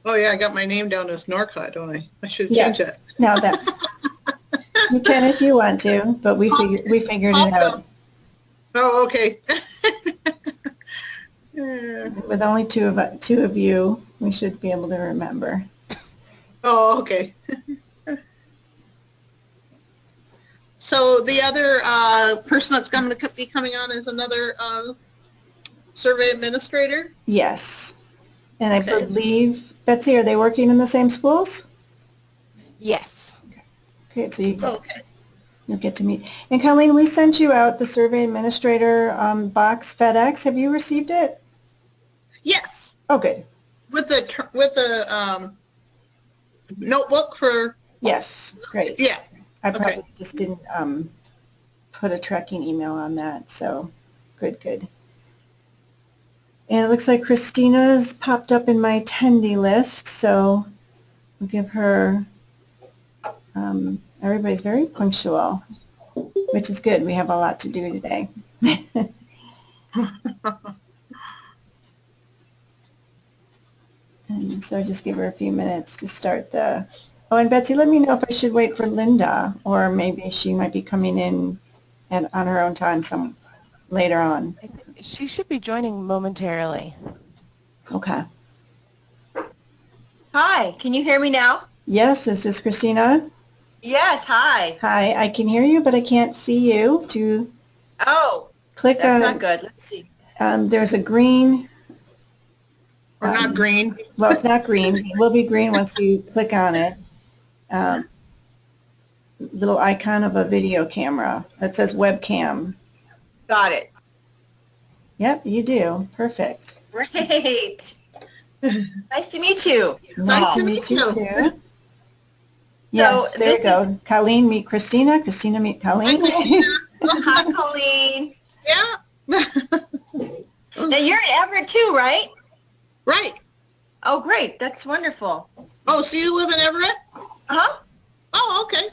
Oh yeah, I got my name down as Norcott, don't I? I should Yeah. change that. No, that's, you can if you want to, but we figured it out. Oh, okay. Yeah. With only two of you, we should be able to remember. Oh, okay. So the other person that's going to be coming on is another survey administrator? Yes. And I Okay. believe, Betsy, are they working in the same schools? Yes. Okay, so Okay. you'll get to meet. And Colleen, we sent you out the survey administrator box FedEx. Have you received it? Yes. Oh, good. With the notebook for, Yes, great. yeah. I probably Okay. just didn't put a tracking email on that, so good, good. And it looks like Christina's popped up in my attendee list, so we'll give her, everybody's very punctual, which is good. We have a lot to do today. And so just give her a few minutes to start the, oh, and Betsy, let me know if I should wait for Linda, or maybe she might be coming in on her own time some later on. She should be joining momentarily. Okay. Hi, can you hear me now? Yes, this is Christina. Yes, hi. Hi, I can hear you, but I can't see you. To Oh, click that's on, not good. Let's see. there's a green, Or not green. well, it's not green. It will be green once you click on it. Little icon of a video camera that says webcam. Got it. Yep, you do. Perfect. Great. Nice to meet you. Nice to meet you too. Yes, there you go. Colleen, meet Christina. Christina, meet Colleen. Hi, Colleen. Yeah. Now you're in Everett too, right? Right. Oh, great. That's wonderful. Oh, so you live in Everett? Uh-huh. Oh, okay.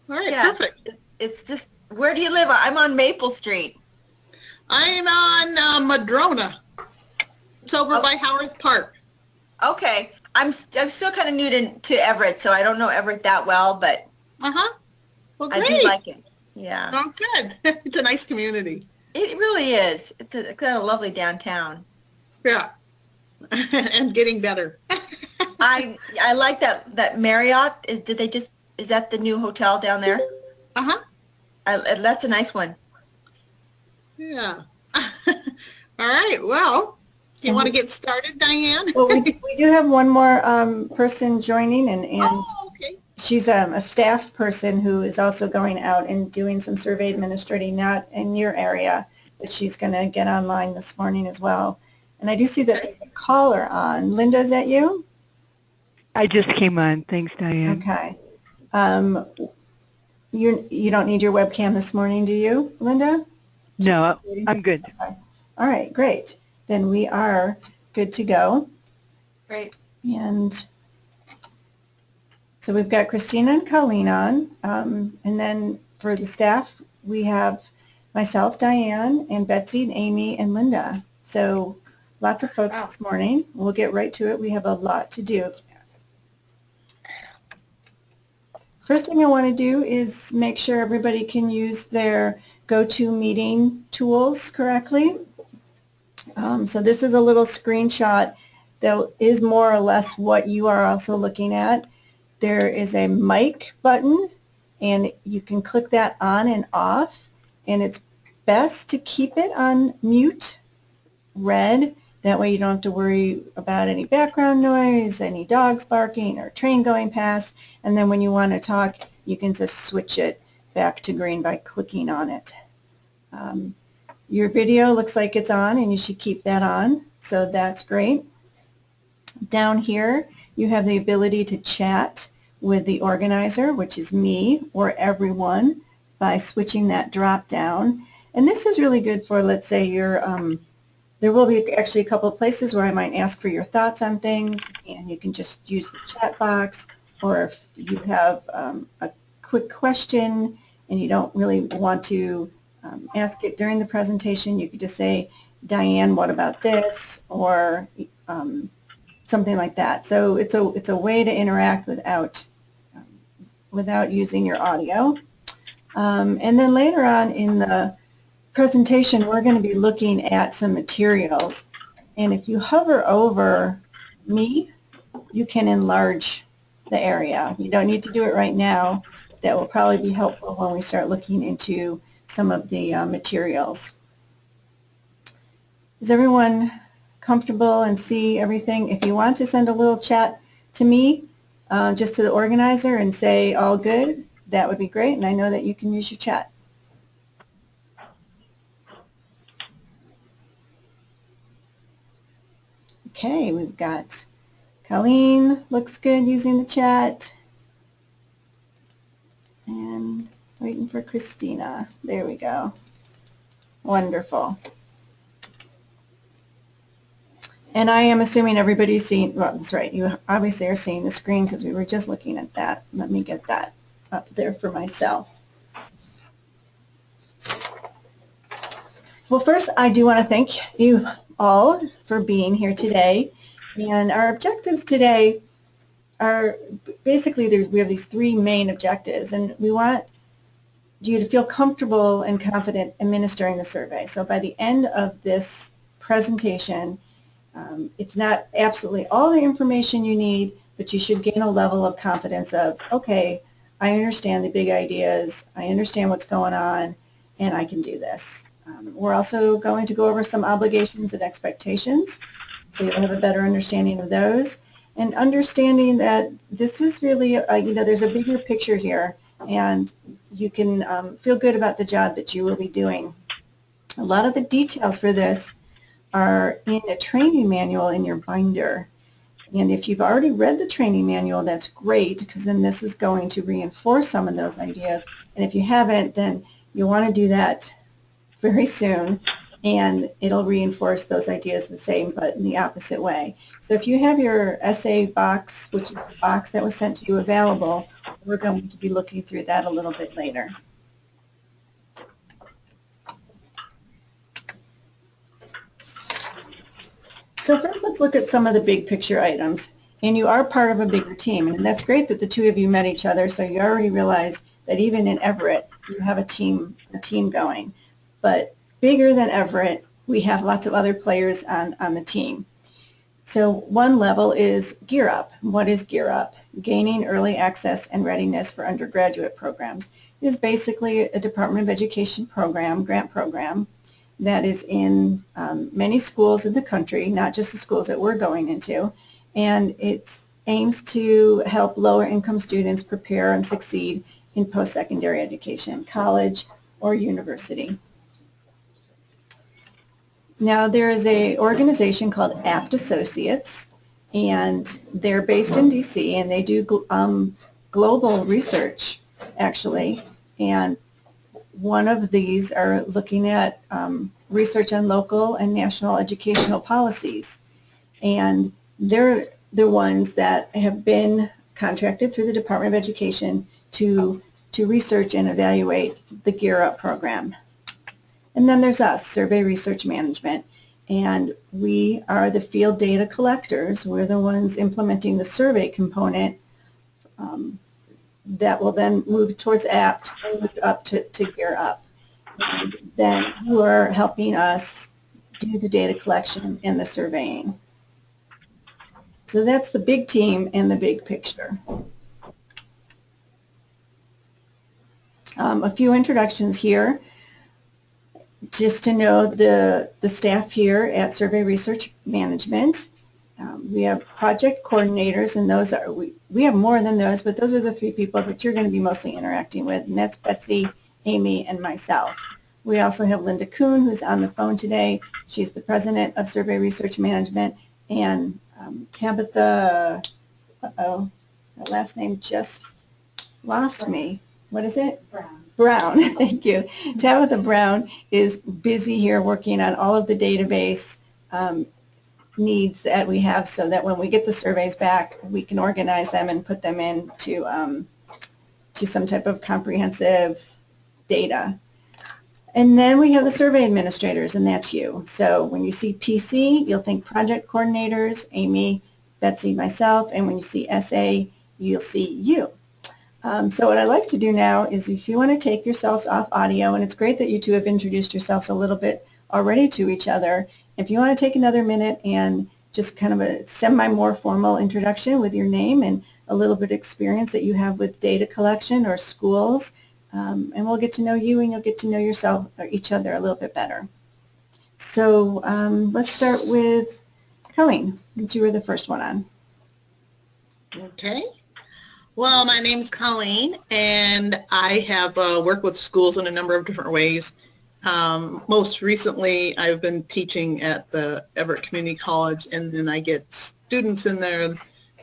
All right, Yeah. perfect. It's just, where do you live? I'm on Maple Street. I'm on Madrona. It's over by Howard Park. Okay. I'm still kind of new to Everett, so I don't know Everett that well, but Uh-huh. Well, I great. do like it. Yeah. Oh, good. It's a nice community. It really is. It's got a lovely downtown. Yeah. And getting better. I like that Marriott. Is that the new hotel down there? Uh-huh. That's a nice one. Yeah. All right. Well, do you want to get started, Diane? Well, we do have one more person joining, and Oh, okay. she's a staff person who is also going out and doing some survey administrating, not in your area, but she's going to get online this morning as well. And I do see that there's a caller on. Linda, is that you? I just came on. Thanks, Diane. Okay. You don't need your webcam this morning, do you, Linda? No, I'm good. Okay. All right, great. Then we are good to go. Great. And so we've got Christina and Colleen on. And then for the staff, we have myself, Diane, and Betsy, and Amy, and Linda. So lots of folks this morning. We'll get right to it. We have a lot to do. First thing I want to do is make sure everybody can use their GoToMeeting tools correctly. So this is a little screenshot that is more or less what you are also looking at. There is a mic button, and you can click that on and off, and it's best to keep it on mute red. That way you don't have to worry about any background noise, any dogs barking or train going past, and then when you want to talk, you can just switch it back to green by clicking on it. Your video looks like it's on, and you should keep that on, so that's great. Down here, you have the ability to chat with the organizer, which is me or everyone, by switching that drop down. And this is really good for, let's say, your there will be actually a couple of places where I might ask for your thoughts on things, and you can just use the chat box, or if you have a quick question and you don't really want to ask it during the presentation, you could just say, Diane, what about this? Or something like that. So it's a way to interact without using your audio. And then later on in the presentation, we're going to be looking at some materials. And if you hover over me, you can enlarge the area. You don't need to do it right now. That will probably be helpful when we start looking into some of the materials. Is everyone comfortable and see everything? If you want to send a little chat to me, just to the organizer and say all good, that would be great, and I know that you can use your chat. Okay, we've got Colleen, looks good using the chat. And waiting for Christina. There we go. Wonderful. And I am assuming everybody's seeing, well, that's right, you obviously are seeing the screen because we were just looking at that. Let me get that up there for myself. Well, first, I do want to thank you all for being here today. And our objectives today are basically, we have these three main objectives, and we want you to feel comfortable and confident administering the survey. So by the end of this presentation, it's not absolutely all the information you need, but you should gain a level of confidence of, okay, I understand the big ideas, I understand what's going on, and I can do this. We're also going to go over some obligations and expectations, so you'll have a better understanding of those, and understanding that this is really, there's a bigger picture here, and you can feel good about the job that you will be doing. A lot of the details for this are in a training manual in your binder. And if you've already read the training manual, that's great, because then this is going to reinforce some of those ideas. And if you haven't, then you'll want to do that very soon, and it'll reinforce those ideas the same, but in the opposite way. So if you have your essay box, which is the box that was sent to you, available, we're going to be looking through that a little bit later. So first, let's look at some of the big picture items. And you are part of a bigger team, and that's great that the two of you met each other, so you already realized that even in Everett, you have a team going. But bigger than Everett, we have lots of other players on the team. So one level is GEARUP. What is GEARUP? Gaining Early Access and Readiness for Undergraduate Programs. It is basically a Department of Education program, grant program, that is in many schools in the country, not just the schools that we're going into, and it aims to help lower income students prepare and succeed in post-secondary education, college or university. Now there is an organization called APT Associates, and they're based in DC, and they do global research actually, and one of these are looking at research on local and national educational policies. And they're the ones that have been contracted through the Department of Education to research and evaluate the GEARUP program. And then there's us, Survey Research Management. And we are the field data collectors. We're the ones implementing the survey component that will then move towards APT and move up to GEARUP. And then you are helping us do the data collection and the surveying. So that's the big team and the big picture. A few introductions here. Just to know the staff here at Survey Research Management. We have project coordinators, and those are, we have more than those, but those are the three people that you're going to be mostly interacting with, and that's Betsy, Amy, and myself. We also have Linda Kuhn, who's on the phone today. She's the president of Survey Research Management, and Tabitha, uh-oh, her last name just lost me. What is it? Brown, thank you. Tabitha Brown is busy here working on all of the database needs that we have, so that when we get the surveys back, we can organize them and put them into to some type of comprehensive data. And then we have the survey administrators, and that's you. So when you see PC, you'll think project coordinators. Amy Betsy, myself, and when you see SA, you'll see you. So what I like to do now is if you want to take yourselves off audio, and it's great that you two have introduced yourselves a little bit already to each other. If you want to take another minute and just kind of a semi-more formal introduction with your name and a little bit of experience that you have with data collection or schools, and we'll get to know you and you'll get to know yourself or each other a little bit better. So let's start with Colleen, since you were the first one on. Okay. Well, my name is Colleen, and I have worked with schools in a number of different ways. Most recently, I've been teaching at the Everett Community College, and then I get students in there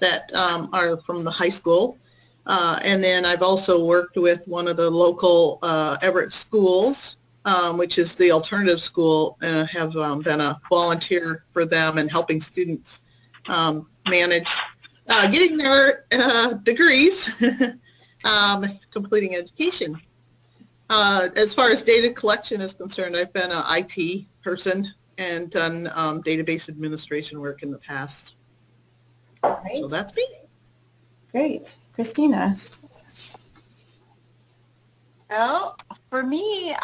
that are from the high school. And then I've also worked with one of the local Everett schools, which is the alternative school, and I have been a volunteer for them and helping students manage getting their degrees, completing education. As far as data collection is concerned, I've been an IT person and done database administration work in the past. Great. So that's me. Great. Christina. Well, for me,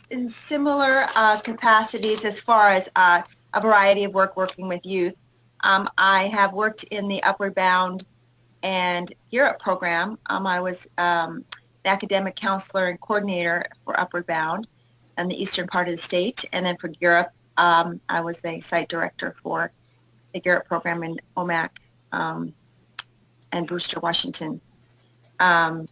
in similar capacities as far as a variety of working with youth, I have worked in the Upward Bound and GEARUP program. I was an academic counselor and coordinator for Upward Bound in the eastern part of the state. And then for GEARUP, I was the site director for the GEARUP program in Omak and Brewster, Washington. And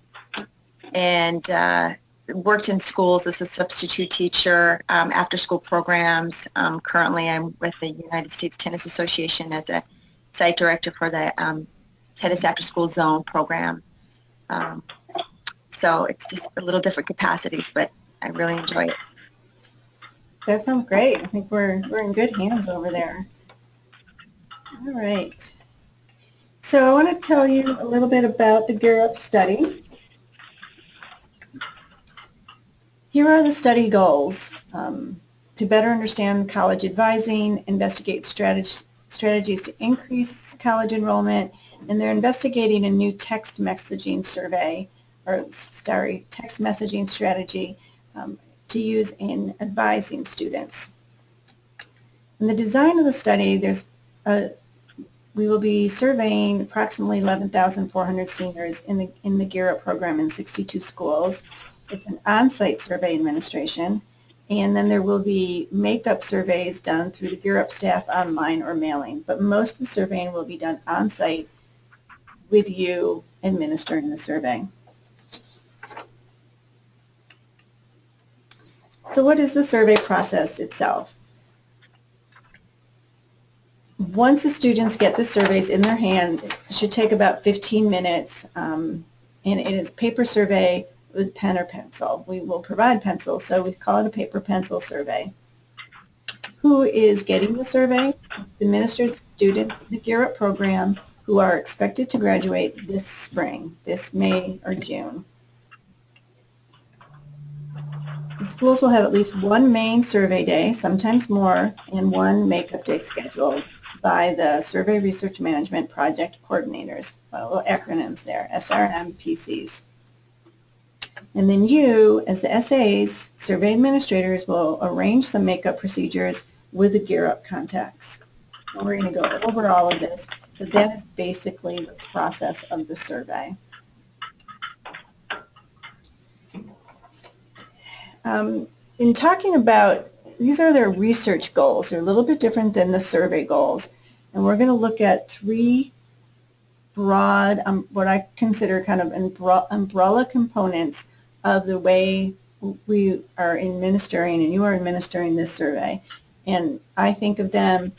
worked in schools as a substitute teacher, after-school programs. Currently, I'm with the United States Tennis Association as a site director for the Tennis After-School Zone program. So it's just a little different capacities, but I really enjoy it. That sounds great. I think we're in good hands over there. All right. So I want to tell you a little bit about the GEARUP study. Here are the study goals. To better understand college advising, investigate strategies to increase college enrollment, and they're investigating a new text messaging survey, or sorry, text messaging strategy to use in advising students. In the design of the study, we will be surveying approximately 11,400 seniors in the GEARUP program in 62 schools. It's an on-site survey administration, and then there will be make-up surveys done through the GEARUP staff online or mailing, but most of the surveying will be done on-site with you administering the survey. So what is the survey process itself? Once the students get the surveys in their hand, it should take about 15 minutes, and it is paper survey with pen or pencil. We will provide pencils, so we call it a paper pencil survey. Who is getting the survey? The administered students in the GEARUP program who are expected to graduate this spring, this May or June. The schools will have at least one main survey day, sometimes more, and one makeup day scheduled by the Survey Research Management Project Coordinators, little acronyms there, SRM PCs. And then you, as the SAs, survey administrators, will arrange some makeup procedures with the GEARUP contacts. And we're going to go over all of this, but that is basically the process of the survey. In talking about, these are their research goals. They're a little bit different than the survey goals. And we're going to look at three broad, what I consider kind of umbrella components of the way we are administering and you are administering this survey. And I think of them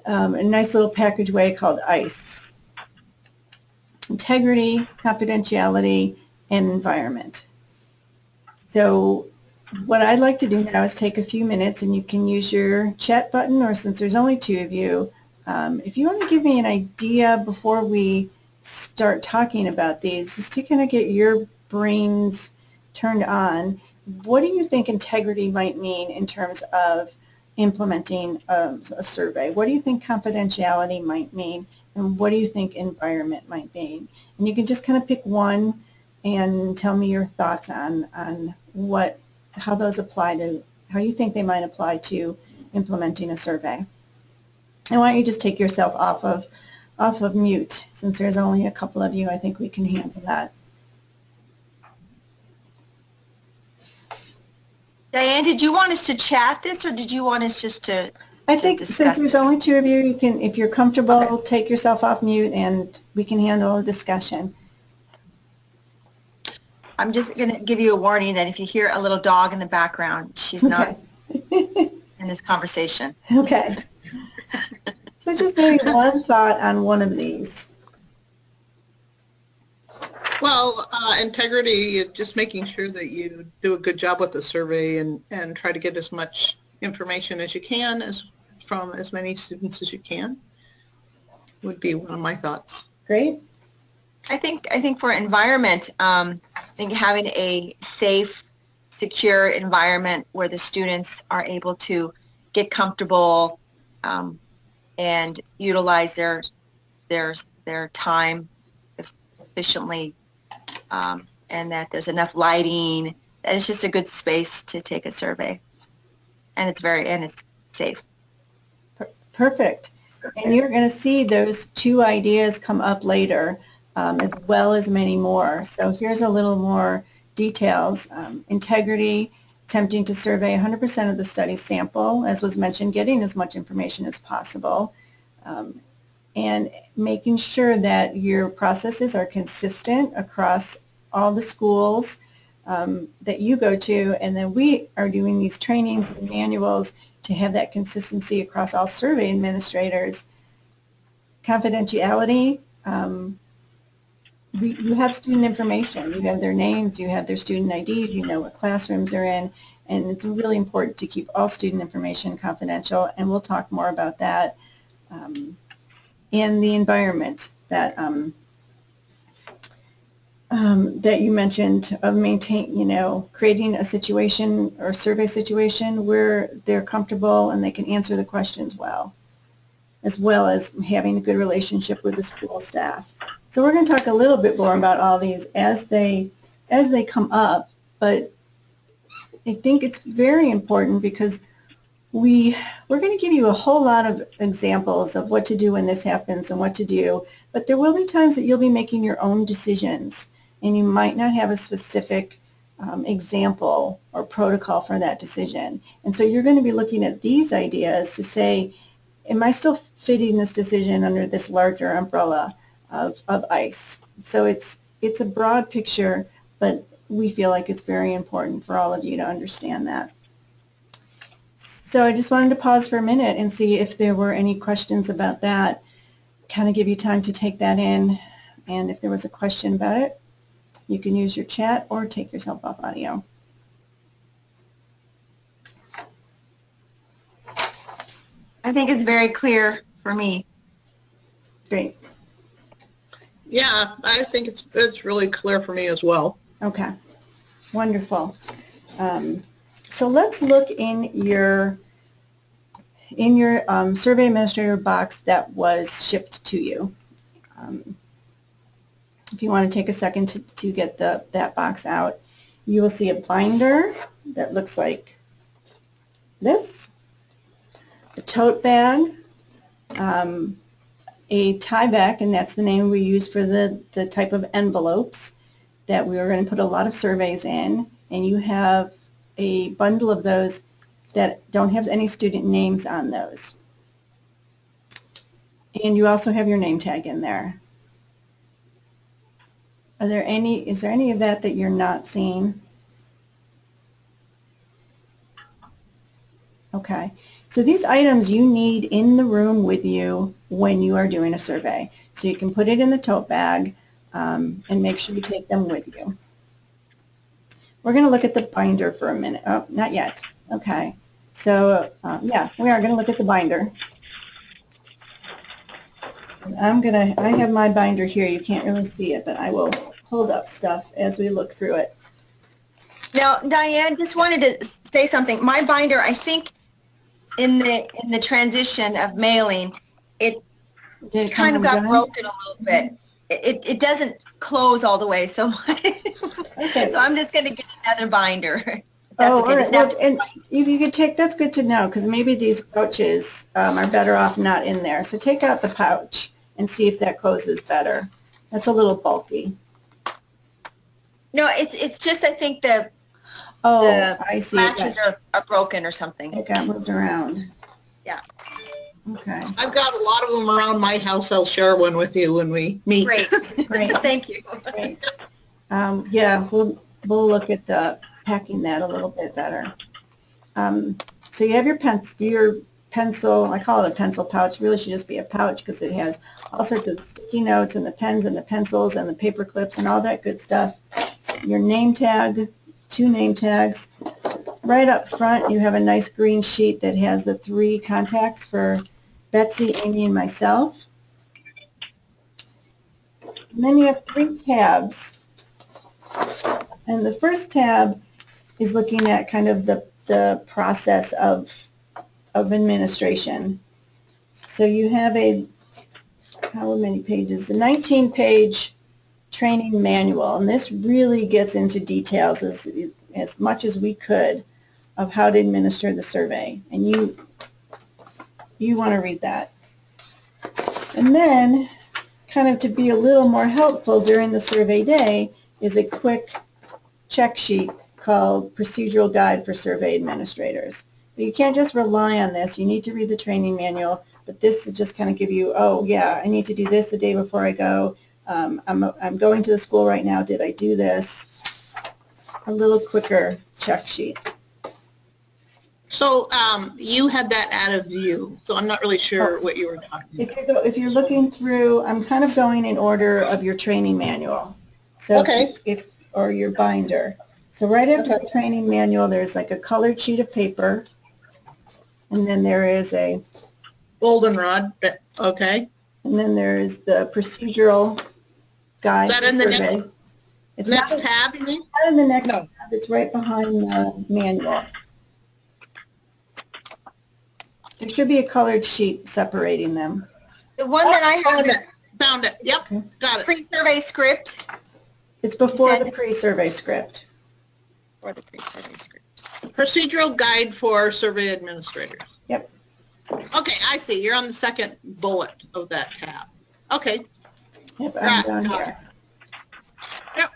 in a nice little package way called ICE. Integrity, confidentiality, and environment. So what I'd like to do now is take a few minutes, and you can use your chat button, or since there's only two of you, if you want to give me an idea before we start talking about these, just to kind of get your brains turned on, what do you think integrity might mean in terms of implementing a survey? What do you think confidentiality might mean? And what do you think environment might be? And you can just kind of pick one and tell me your thoughts on how those apply to, how you think they might apply to implementing a survey. And why don't you just take yourself off of mute, since there's only a couple of you. I think we can handle that. Diane, did you want us to chat this, or did you want us just to I think since there's only two of you, you can, if you're comfortable, Okay. take yourself off mute and we can handle a discussion. I'm just going to give you a warning that if you hear a little dog in the background, she's not in this conversation. Okay. So just maybe one thought on one of these. Well, integrity, just making sure that you do a good job with the survey and try to get as much information as you can from as many students as you can would be one of my thoughts. Great. I think for environment, I think having a safe, secure environment where the students are able to get comfortable and utilize their time efficiently, and that there's enough lighting, that it's just a good space to take a survey, and it's safe. Perfect. And you're going to see those two ideas come up later, as well as many more. So here's a little more details. Integrity, attempting to survey 100% of the study sample, as was mentioned, getting as much information as possible, and making sure that your processes are consistent across all the schools that you go to, and then we are doing these trainings and manuals to have that consistency across all survey administrators. Confidentiality, you have student information, you have their names, you have their student IDs, you know what classrooms they're in, and it's really important to keep all student information confidential, and we'll talk more about that in the environment that that you mentioned of creating a situation or survey situation where they're comfortable and they can answer the questions well as having a good relationship with the school staff. So we're going to talk a little bit more about all these as they come up, but I think it's very important because we're going to give you a whole lot of examples of what to do when this happens and what to do, but there will be times that you'll be making your own decisions and you might not have a specific example or protocol for that decision. And so you're going to be looking at these ideas to say, am I still fitting this decision under this larger umbrella of ICE? So it's a broad picture, but we feel like it's very important for all of you to understand that. So I just wanted to pause for a minute and see if there were any questions about that, kind of give you time to take that in, and if there was a question about it, you can use your chat or take yourself off audio. I think it's very clear for me. Great. Yeah, I think it's really clear for me as well. Okay. Wonderful. So let's look in your survey administrator box that was shipped to you. If you want to take a second to get that box out, you will see a binder that looks like this, a tote bag, a tie-back, and that's the name we use for the type of envelopes that we are going to put a lot of surveys in, and you have a bundle of those that don't have any student names on those. And you also have your name tag in there. Is there any of that you're not seeing? Okay. So these items you need in the room with you when you are doing a survey. So you can put it in the tote bag and make sure you take them with you. We're going to look at the binder for a minute. Oh, not yet. Okay. So yeah, we are going to look at the binder. I have my binder here. You can't really see it, but I will hold up stuff as we look through it. Now, Diane, just wanted to say something. My binder, I think in the transition of mailing, Did it kind of come got undone? broken a little bit. It doesn't close all the way, so Okay. so I'm just going to get another binder. If that's Oh, okay. all The right. Well, snap- and you could take, that's good to know, because maybe these pouches are better off not in there. So take out the pouch and see if that closes better. That's a little bulky. No, it's just I think the Oh, I see. latches are broken or something. It got moved around. Yeah. Okay. I've got a lot of them around my house. I'll share one with you when we meet. Great. Great. Thank you. Great. Yeah, we'll look at the packing that a little bit better. So you have your pencil, I call it a pencil pouch. It really should just be a pouch because it has all sorts of sticky notes and the pens and the pencils and the paper clips and all that good stuff. Your name tag, 2 name tags. Right up front, you have a nice green sheet that has the 3 contacts for Betsy, Amy, and myself. And then you have 3 tabs. And the first tab is looking at kind of the process of administration. So you have how many pages? A 19-page training manual, and this really gets into details as much as we could of how to administer the survey. And you want to read that. And then, kind of to be a little more helpful during the survey day, is a quick check sheet called Procedural Guide for Survey Administrators. But you can't just rely on this. You need to read the training manual, but this will just kind of give you, oh yeah, I need to do this the day before I go. I'm going to the school right now. Did I do this? A little quicker check sheet. So you had that out of view, so I'm not really sure what you were talking about. If you're looking through, I'm kind of going in order of your training manual. So Okay. Or your binder. So right after the training manual, there's like a colored sheet of paper, and then there is Goldenrod, okay. and then there is the procedural guide Is that for in the survey. It's next not tab, you mean? in the next No. tab. It's right behind the manual. There should be a colored sheet separating them. The one that I have Found is it. Found it. Yep, Okay. got it. pre-survey script. It's before said- the pre-survey script. Or the pre-survey script. Procedural guide for survey administrators. Yep. Okay, I see. You're on the second bullet of that tab. Okay. Yep, I'm Right, down got here. Yep.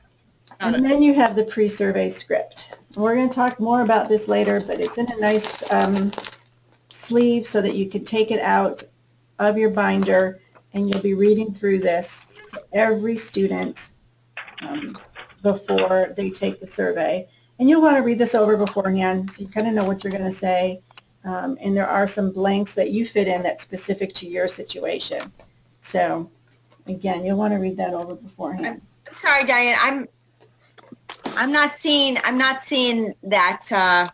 Got And it. then you have the pre-survey script. We're going to talk more about this later, but it's in a nice sleeve so that you can take it out of your binder and you'll be reading through this to every student before they take the survey. And you'll want to read this over beforehand so you kind of know what you're going to say. And there are some blanks that you fit in that's specific to your situation. So again, you'll want to read that over beforehand. I'm sorry, Diane. I'm not seeing that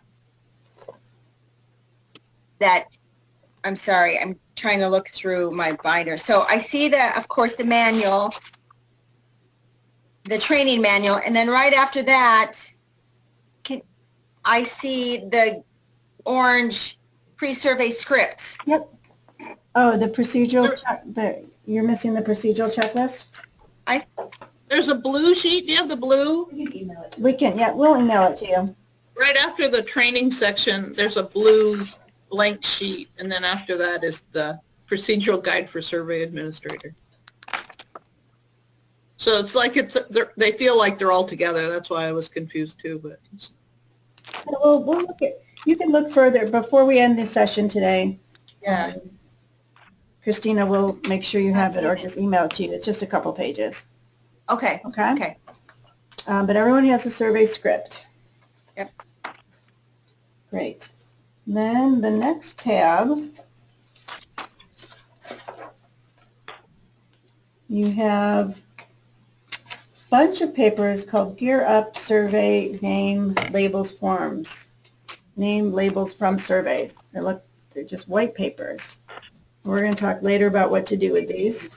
I'm sorry. I'm trying to look through my binder. So I see that, of course, the manual, the training manual, and then right after that, I see the orange pre-survey script. Yep. Oh, the procedural, you're missing the procedural checklist? There's a blue sheet. Do you have the blue? We can, yeah, we'll email it to you. Right after the training section, there's a blue blank sheet, and then after that is the procedural guide for survey administrator. So it's like they feel like they're all together. That's why I was confused too. But We'll look at, you can look further before we end this session today. Yeah. Christina will make sure you have it or just email it to you. It's just a couple pages. Okay. Okay? Okay. But everyone has a survey script. Yep. Great. Then the next tab, you have a bunch of papers called GEARUP Survey Name Labels Forms. Name labels from surveys. They're just white papers. We're going to talk later about what to do with these.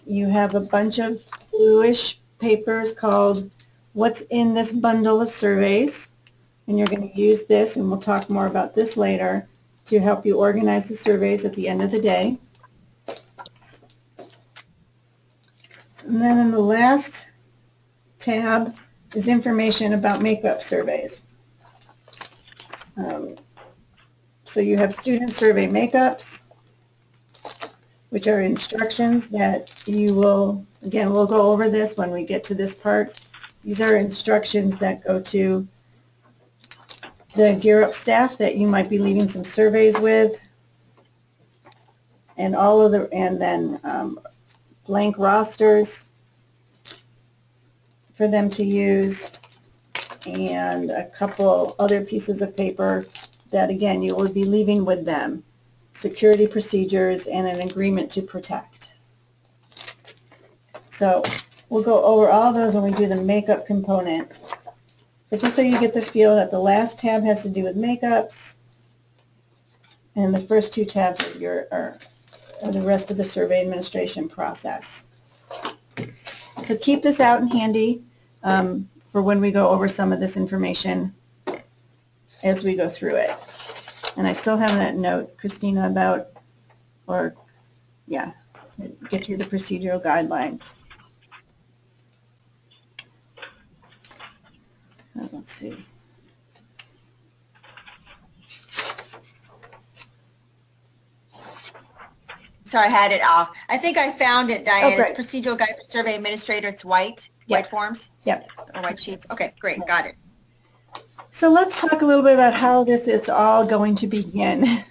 You have a bunch of bluish papers called What's in this bundle of surveys, and you're going to use this, and we'll talk more about this later, to help you organize the surveys at the end of the day. And then in the last tab is information about makeup surveys. So you have student survey makeups, which are instructions that you will, again, we'll go over this when we get to this part. These are instructions that go to the GEARUP staff that you might be leaving some surveys with, and all of the, and then blank rosters for them to use, and a couple other pieces of paper that, again, you will be leaving with them. Security procedures and an agreement to protect. So we'll go over all those when we do the makeup component. But just so you get the feel that the last tab has to do with makeups, and the first two tabs are the rest of the survey administration process. So keep this out and handy for when we go over some of this information as we go through it. And I still have that note, Christina, about, or, yeah, to get through the procedural guidelines. Let's see. Sorry, I had it off. I think I found it, Diane. Oh, great. It's Procedural Guide for Survey Administrator. It's white, white forms? Yep. Or white sheets. Okay, great. Got it. So let's talk a little bit about how this is all going to begin.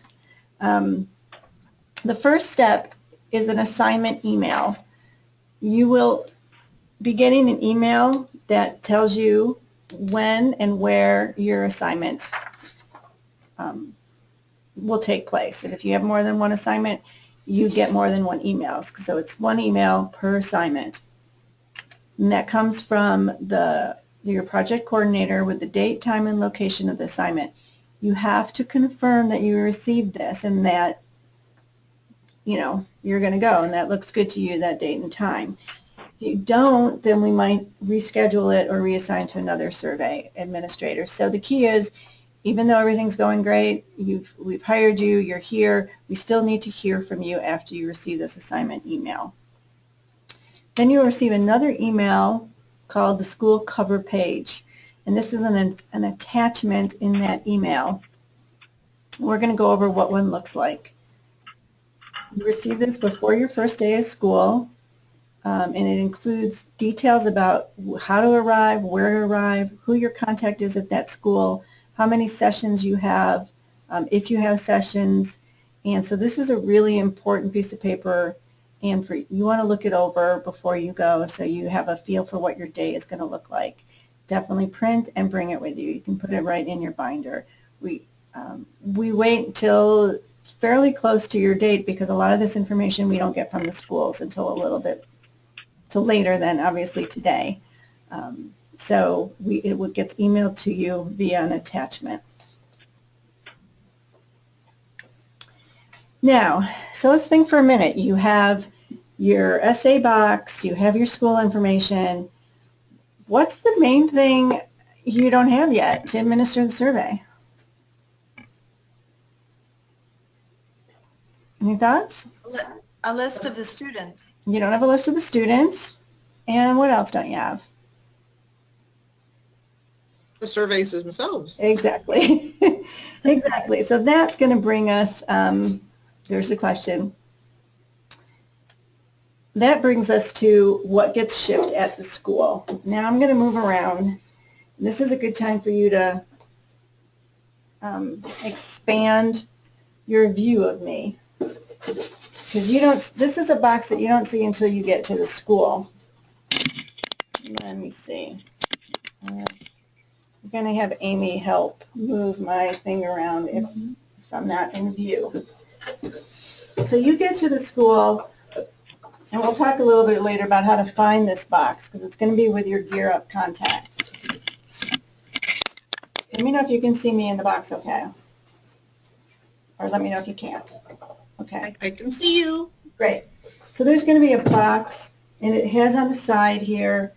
The first step is an assignment email. You will be getting an email that tells you when and where your assignment will take place. And if you have more than one assignment, you get more than one email. So it's one email per assignment. And that comes from your project coordinator with the date, time, and location of the assignment. You have to confirm that you received this and that, you know, you're going to go and that looks good to you that date and time. If you don't, then we might reschedule it or reassign to another survey administrator. So the key is, even though everything's going great, we've hired you, you're here, we still need to hear from you after you receive this assignment email. Then you'll receive another email called the school cover page. And this is an attachment in that email. We're going to go over what one looks like. You receive this before your first day of school, and it includes details about how to arrive, where to arrive, who your contact is at that school, how many sessions you have, if you have sessions. And so this is a really important piece of paper, and you want to look it over before you go so you have a feel for what your day is going to look like. Definitely print and bring it with you. You can put it right in your binder. We wait until fairly close to your date because a lot of this information we don't get from the schools until a little bit till later than obviously today. So it gets emailed to you via an attachment. Now, so let's think for a minute. You have your essay box, you have your school information. What's the main thing you don't have yet to administer the survey? Any thoughts? A list of the students. You don't have a list of the students. And what else don't you have? The surveys themselves. Exactly. Exactly. So that's going to bring us, there's a question. That brings us to what gets shipped at the school. Now I'm going to move around. This is a good time for you to expand your view of me. Because this is a box that you don't see until you get to the school. Let me see. I'm going to have Amy help move my thing around if I'm not in view. So you get to the school, and we'll talk a little bit later about how to find this box because it's going to be with your GEARUP contact. Let me know if you can see me in the box okay. Or let me know if you can't. Okay. I can see you. Great. So there's going to be a box, and it has on the side here,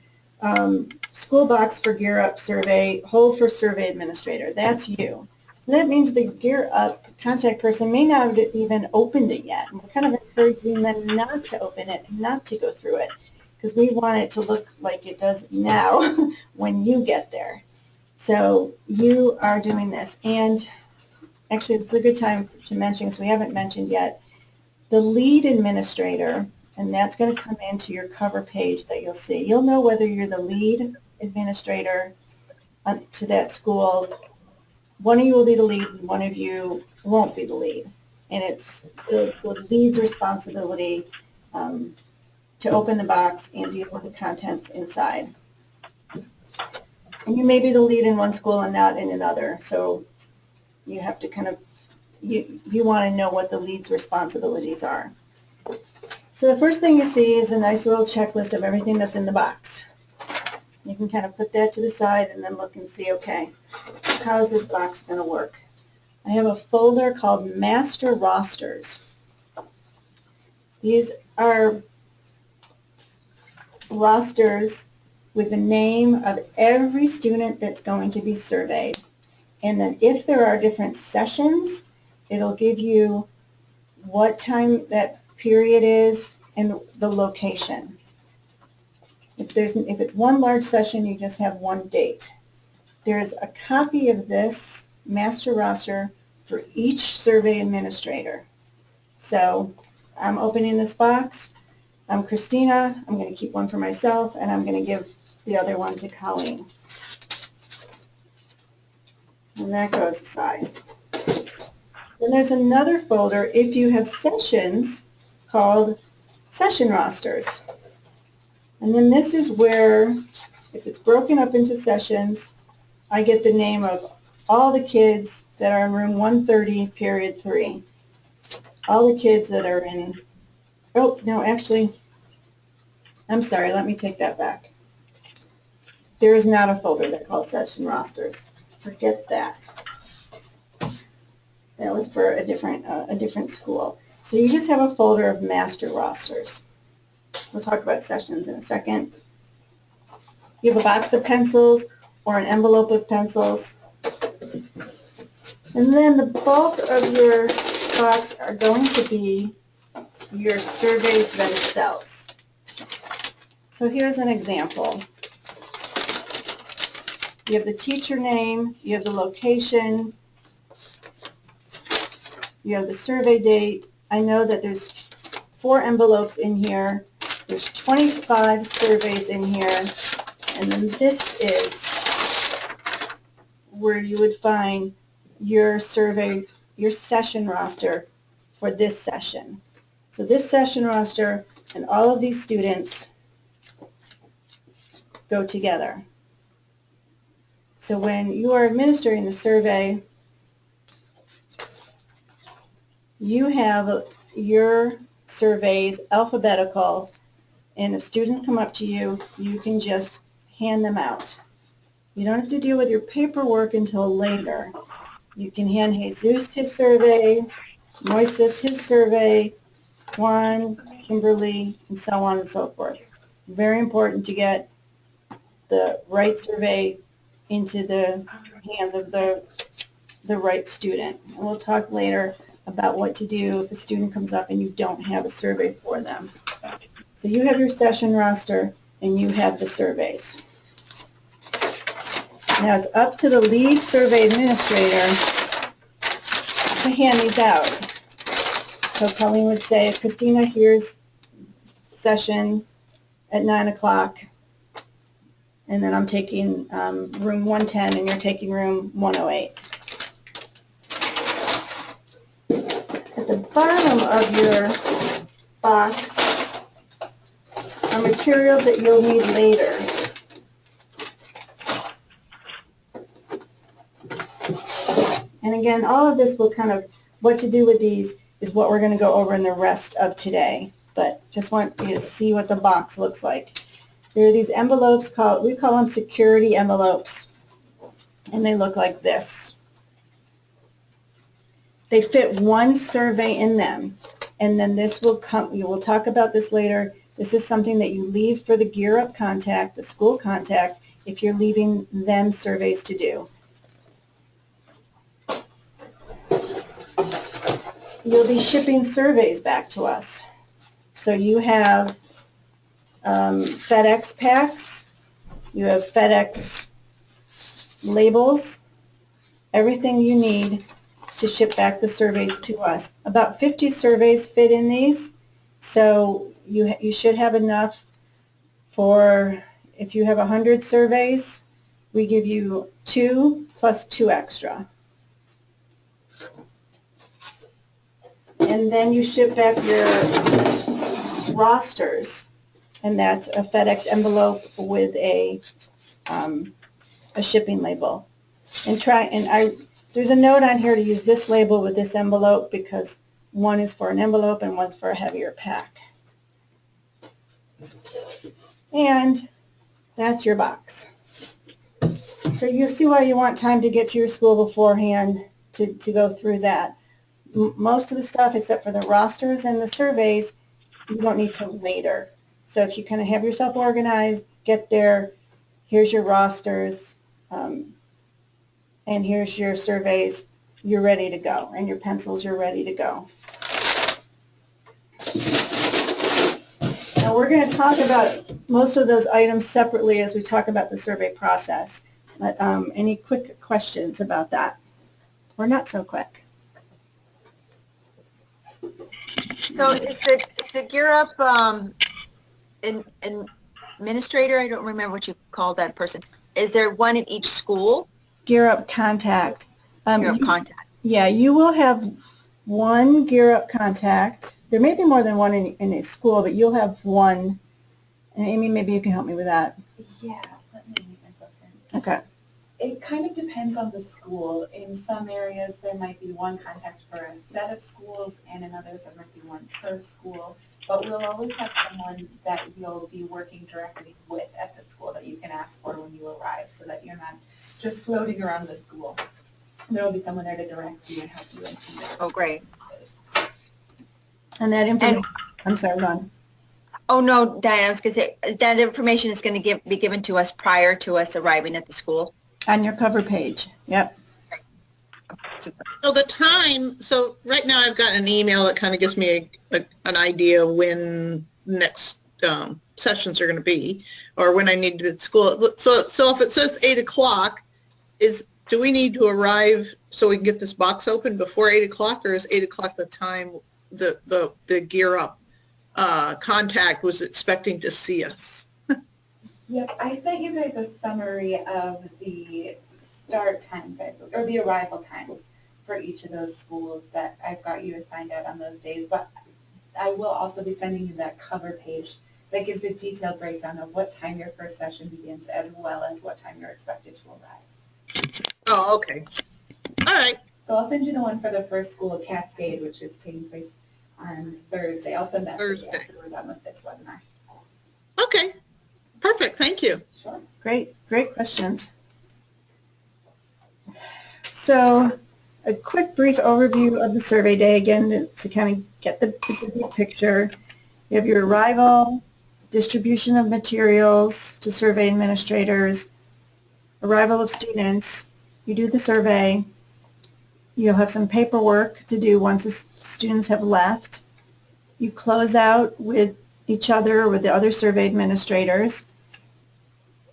school box for GEARUP survey, hold for survey administrator. That's you. So that means the GEARUP contact person may not have even opened it yet. And we're kind of encouraging them not to open it, not to go through it, because we want it to look like it does now when you get there. So you are doing this. And actually, it's a good time to mention, because we haven't mentioned yet, the lead administrator, and that's going to come into your cover page that you'll see. You'll know whether you're the lead administrator to that school. One of you will be the lead and one of you won't be the lead. And it's the lead's responsibility to open the box and deal with the contents inside. And you may be the lead in one school and not in another, so you have to kind of, you want to know what the lead's responsibilities are. So the first thing you see is a nice little checklist of everything that's in the box. You can kind of put that to the side and then look and see, okay, how is this box going to work? I have a folder called Master Rosters. These are rosters with the name of every student that's going to be surveyed. And then if there are different sessions, it'll give you what time that period is and the location. If it's one large session, you just have one date. There's a copy of this master roster for each survey administrator. So I'm opening this box. I'm Christina. I'm going to keep one for myself, and I'm going to give the other one to Colleen. And that goes aside. Then there's another folder, if you have sessions, called Session Rosters. And then this is where, if it's broken up into sessions, I get the name of all the kids that are in room 130, period 3. All the kids that are in, oh, no, actually, I'm sorry, let me take that back. There is not a folder that calls Session Rosters. Forget that. That was for a different school. So you just have a folder of master rosters. We'll talk about sessions in a second. You have a box of pencils or an envelope of pencils. And then the bulk of your box are going to be your surveys themselves. So here's an example. You have the teacher name, you have the location, you have the survey date. I know that there's 4 envelopes in here. There's 25 surveys in here. And then this is where you would find your survey, your session roster for this session. So this session roster and all of these students go together. So when you are administering the survey, you have your surveys alphabetical, and if students come up to you, you can just hand them out. You don't have to deal with your paperwork until later. You can hand Jesus his survey, Moises his survey, Juan, Kimberly, and so on and so forth. Very important to get the right survey into the hands of the right student. And we'll talk later about what to do if a student comes up and you don't have a survey for them. So you have your session roster and you have the surveys. Now it's up to the lead survey administrator to hand these out. So Colleen would say, Christina, here's session at 9 o'clock. And then I'm taking room 110 and you're taking room 108. At the bottom of your box are materials that you'll need later. And again, all of this will kind of, what to do with these is what we're going to go over in the rest of today. But just want you to see what the box looks like. There are these envelopes called, we call them security envelopes. And they look like this. They fit one survey in them. And then this will come, we will talk about this later. This is something that you leave for the GEARUP contact, the school contact, if you're leaving them surveys to do. you'll be shipping surveys back to us. So you have FedEx packs, you have FedEx labels, everything you need to ship back the surveys to us. About 50 surveys fit in these, so you should have enough for, if you have 100 surveys, we give you 2 plus 2 extra. And then you ship back your rosters, and that's a FedEx envelope with a shipping label. There's a note on here to use this label with this envelope because one is for an envelope and one's for a heavier pack. And that's your box. So you see why you want time to get to your school beforehand to go through that. Most of the stuff, except for the rosters and the surveys, you don't need till later. So if you kind of have yourself organized, get there, here's your rosters, and here's your surveys, you're ready to go, and your pencils, you're ready to go. Now we're going to talk about most of those items separately as we talk about the survey process. But any quick questions about that? Or not so quick? So is the GEARUP administrator, I don't remember what you called that person, is there one in each school? GEARUP contact. GEARUP contact. Yeah, you will have one GEARUP contact. There may be more than one in a school, but you'll have one. And Amy, maybe you can help me with that. Yeah, let me make myself in. Okay. It kind of depends on the school. In some areas, there might be one contact for a set of schools, and in others, there might be one per school. But we'll always have someone that you'll be working directly with at the school that you can ask for when you arrive, so that you're not just floating around the school. There will be someone there to direct you and help you into your Oh, great. And that information, I'm sorry, Ron. Oh, no, Diane, I was going to say, that information is going to be given to us prior to us arriving at the school? On your cover page, yep. Super. So the time, so right now I've got an email that kind of gives me an idea when next sessions are going to be, or when I need to be at school. So if it says 8 o'clock, do we need to arrive so we can get this box open before 8 o'clock, or is 8 o'clock the time the GEARUP contact was expecting to see us? Yep, I sent you guys a summary of the start times, or the arrival times for each of those schools that I've got you assigned out on those days, but I will also be sending you that cover page that gives a detailed breakdown of what time your first session begins, as well as what time you're expected to arrive. Oh, okay. All right. So I'll send you the one for the first school, Cascade, which is taking place on Thursday. I'll send that to you after we're done with this webinar. Okay. Perfect. Thank you. Sure. Great questions. So a quick brief overview of the survey day, again, to kind of get the big picture. You have your arrival, distribution of materials to survey administrators, arrival of students, you do the survey, you'll have some paperwork to do once the students have left, you close out with each other, with the other survey administrators,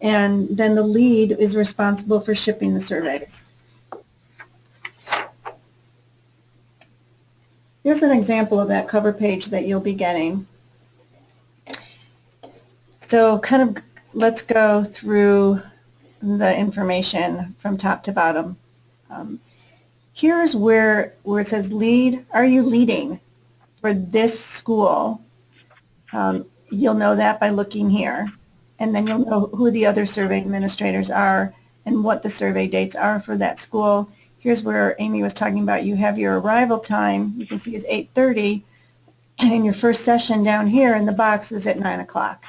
and then the lead is responsible for shipping the surveys. Here's an example of that cover page that you'll be getting. So kind of let's go through the information from top to bottom. Here's where it says lead. Are you leading for this school? You'll know that by looking here. And then you'll know who the other survey administrators are and what the survey dates are for that school. Here's where Amy was talking about you have your arrival time. You can see it's 8:30, and your first session down here in the box is at 9 o'clock.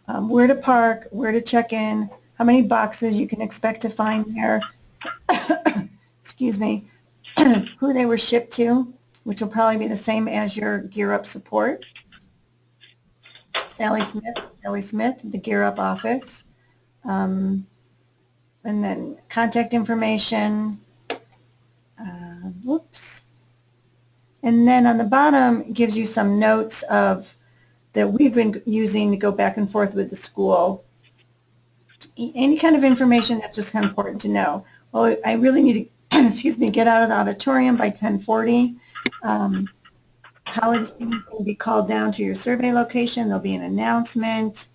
Where to park, where to check in, how many boxes you can expect to find there, excuse me, who they were shipped to, which will probably be the same as your GEARUP support. Sally Smith, the GEARUP office. And then contact information, And then on the bottom it gives you some notes of that we've been using to go back and forth with the school. Any kind of information that's just kind of important to know. Well, I really need to, excuse me, get out of the auditorium by 10:40. How are the students going to be called down to your survey location? There'll be an announcement.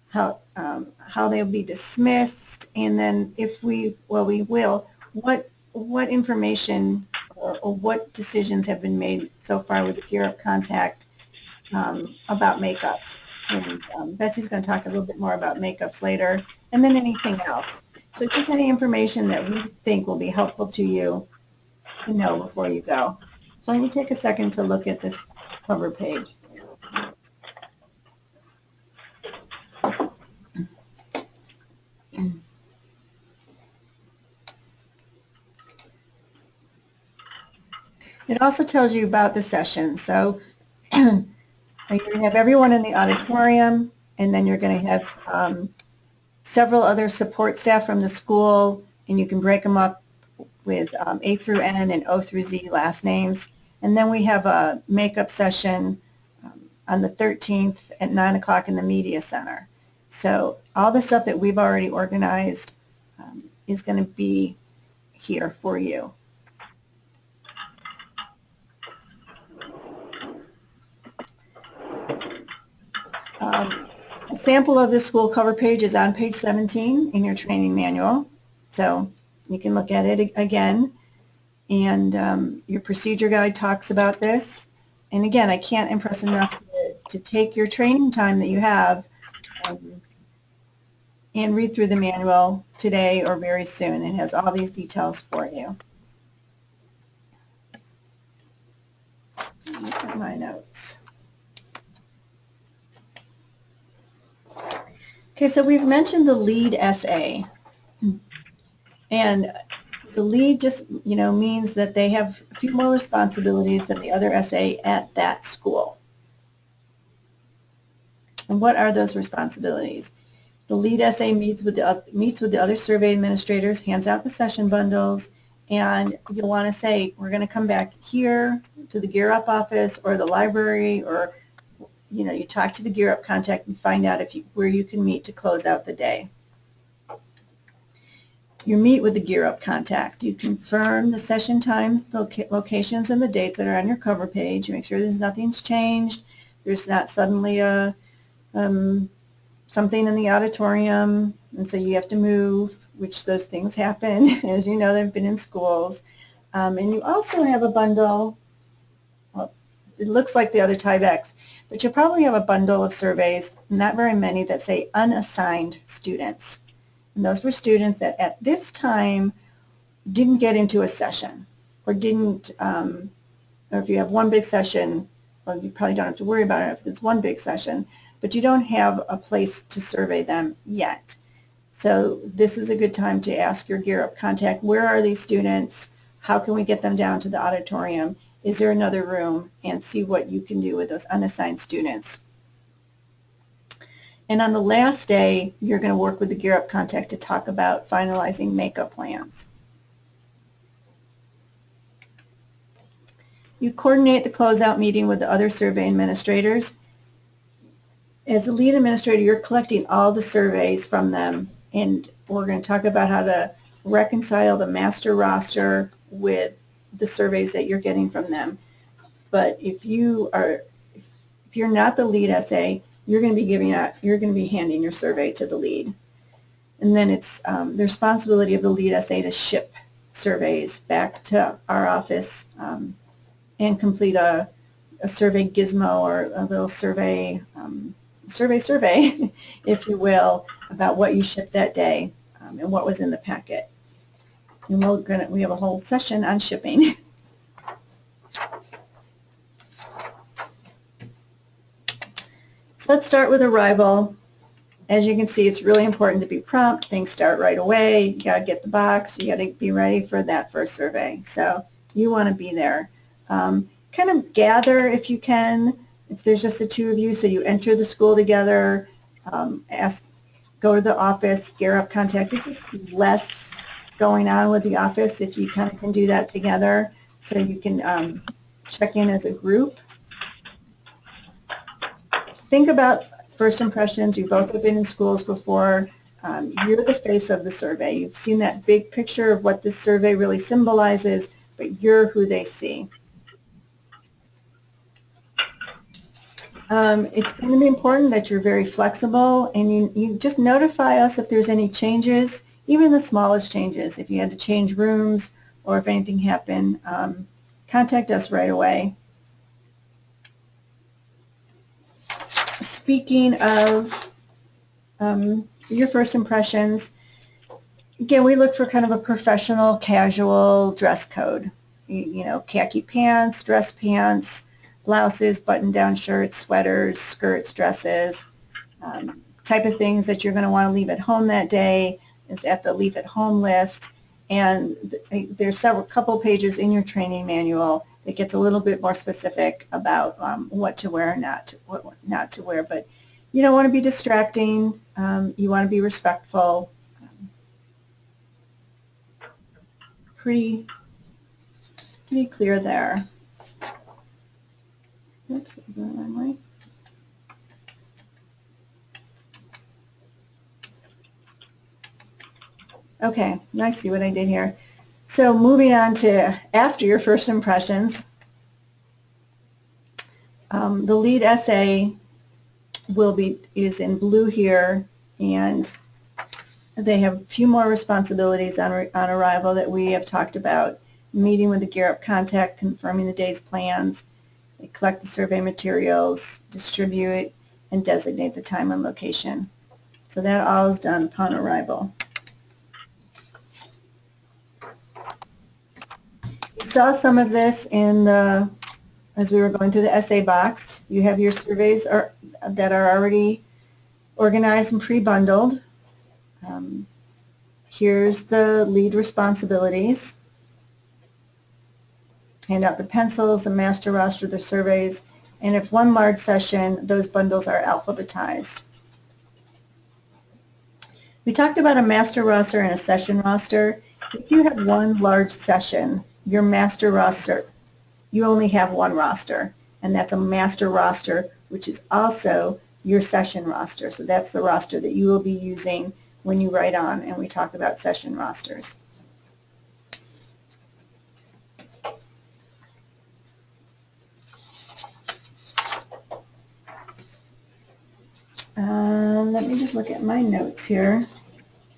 How they'll be dismissed, and then if we will, what information or what decisions have been made so far with the GEARUP contact about makeups. And Betsy's going to talk a little bit more about makeups later, and then anything else. So just any information that we think will be helpful to you to know before you go. So let me take a second to look at this cover page. It also tells you about the session. So you're going to have everyone in the auditorium, and then you're going to have several other support staff from the school, and you can break them up with A through N and O through Z last names. And then we have a makeup session on the 13th at 9 o'clock in the media center. So all the stuff that we've already organized is going to be here for you. A sample of this school cover page is on page 17 in your training manual. So you can look at it again. And your procedure guide talks about this. And again, I can't impress enough to take your training time that you have and read through the manual today or very soon. It has all these details for you. Look at my notes. Okay, so we've mentioned the lead SA. And the lead just, means that they have a few more responsibilities than the other SA at that school. And what are those responsibilities? The lead SA meets with the other survey administrators, hands out the session bundles, and you'll want to say, we're going to come back here to the GEARUP office or the library, or you talk to the GEARUP contact and find out where you can meet to close out the day. You meet with the GEARUP contact. You confirm the session times, the locations, and the dates that are on your cover page. You make sure nothing's changed. There's not suddenly something in the auditorium, and so you have to move, which those things happen. As you know, they've been in schools. And you also have a bundle. Well, it looks like the other Tyvek's, but you probably have a bundle of surveys, not very many, that say unassigned students. And those were students that at this time didn't get into a session or didn't, or if you have one big session, well, you probably don't have to worry about it if it's one big session, but you don't have a place to survey them yet. So this is a good time to ask your GEARUP contact, where are these students? How can we get them down to the auditorium? Is there another room? And see what you can do with those unassigned students. And on the last day, you're going to work with the GEARUP contact to talk about finalizing makeup plans. You coordinate the closeout meeting with the other survey administrators. As a lead administrator, you're collecting all the surveys from them, and we're going to talk about how to reconcile the master roster with the surveys that you're getting from them. But if you're not the lead SA, you're going to be handing your survey to the lead. And then it's the responsibility of the lead SA to ship surveys back to our office and complete a survey gizmo, or a little survey, if you will, about what you shipped that day and what was in the packet. And we have a whole session on shipping. So let's start with arrival. As you can see, it's really important to be prompt. Things start right away. You got to get the box. You got to be ready for that first survey. So you want to be there. Kind of gather if you can. If there's just the two of you, so you enter the school together. Go to the office. GEARUP contact. It's just less going on with the office if you kind of can do that together. So you can check in as a group. Think about first impressions. You both have been in schools before. You're the face of the survey. You've seen that big picture of what this survey really symbolizes, but you're who they see. It's going to be important that you're very flexible, and you just notify us if there's any changes, even the smallest changes. If you had to change rooms or if anything happened, contact us right away. Speaking of your first impressions, again, we look for kind of a professional, casual dress code. You know, khaki pants, dress pants, blouses, button-down shirts, sweaters, skirts, dresses, type of things that you're going to want to leave at home that day is at the leave at home list. And there's couple pages in your training manual that gets a little bit more specific about what to wear and what not to wear. But you don't want to be distracting. You want to be respectful. Pretty clear there. Oops, I'm going the wrong way. Okay, I see what I did here. So moving on to after your first impressions, the lead essay is in blue here, and they have a few more responsibilities on arrival that we have talked about. Meeting with the GEARUP contact, confirming the day's plans. They collect the survey materials, distribute, and designate the time and location. So that all is done upon arrival. You saw some of this as we were going through the essay box. You have your surveys that are already organized and pre-bundled. Here's the lead responsibilities. Hand out the pencils, the master roster, the surveys, and if one large session, those bundles are alphabetized. We talked about a master roster and a session roster. If you have one large session, your master roster, you only have one roster, and that's a master roster, which is also your session roster. So that's the roster that you will be using when you write on, and we talk about session rosters. Let me just look at my notes here.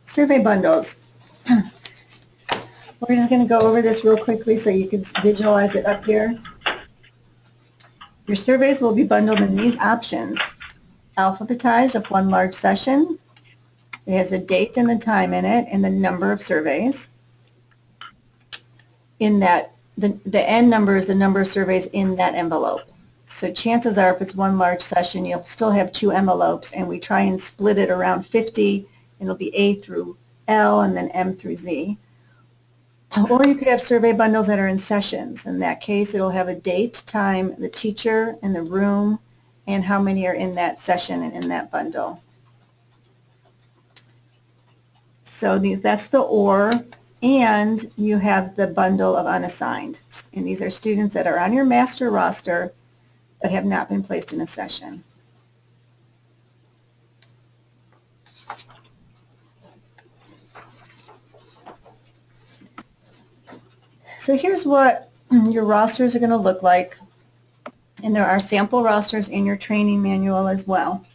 Survey bundles. We're just going to go over this real quickly so you can visualize it up here. Your surveys will be bundled in these options. Alphabetized of one large session. It has a date and the time in it and the number of surveys. In that, the N number is the number of surveys in that envelope. So chances are if it's one large session, you'll still have two envelopes, and we try and split it around 50. It'll be A through L and then M through Z. Or you could have survey bundles that are in sessions. In that case, it'll have a date, time, the teacher, and the room, and how many are in that session and in that bundle. So that's the OR, and you have the bundle of unassigned. And these are students that are on your master roster that have not been placed in a session. So here's what your rosters are going to look like, and there are sample rosters in your training manual as well.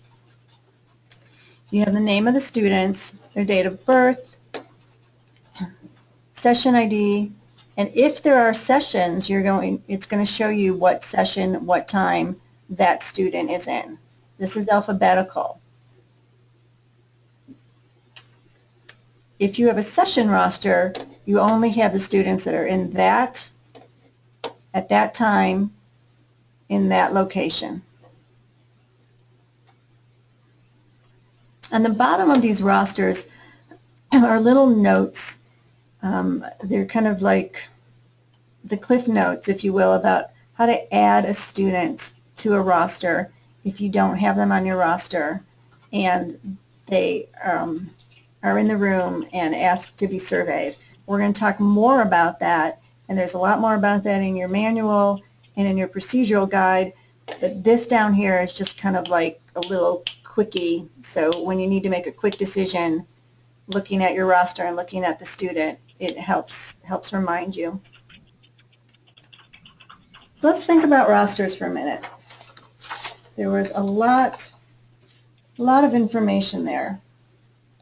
You have the name of the students, their date of birth, session ID, and if there are sessions, it's going to show you what session, what time that student is in. This is alphabetical. If you have a session roster, you only have the students that are in that, at that time, in that location. On the bottom of these rosters are little notes. They're kind of like the cliff notes, if you will, about how to add a student to a roster if you don't have them on your roster and they are in the room and ask to be surveyed. We're going to talk more about that, and there's a lot more about that in your manual, and in your procedural guide. But this down here is just kind of like a little quickie. So when you need to make a quick decision, looking at your roster and looking at the student, it helps remind you. So let's think about rosters for a minute. There was a lot of information there.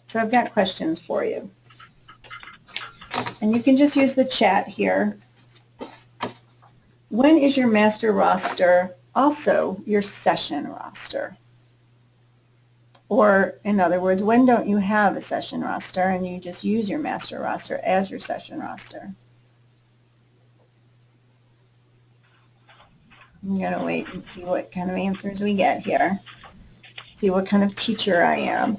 So I've got questions for you. And you can just use the chat here. When is your master roster also your session roster? Or in other words, when don't you have a session roster and you just use your master roster as your session roster? I'm going to wait and see what kind of answers we get here. See what kind of teacher I am.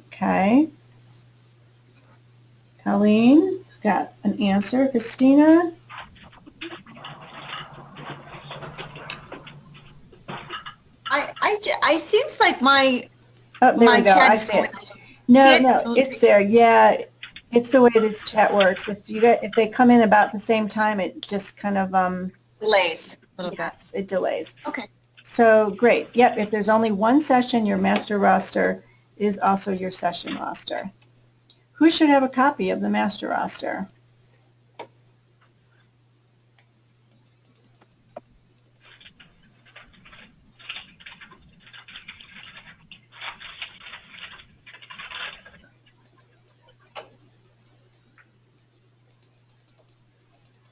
Okay. Colleen, got an answer. Christina? I seems like my Oh, there my we go. chat I is see going. it. No, See it? no, it's there. Yeah, it's the way this chat works. If they come in about the same time, it just kind of Delays a little bit. yes, it delays. Okay. So great. Yep, if there's only one session, your master roster is also your session roster. Who should have a copy of the master roster?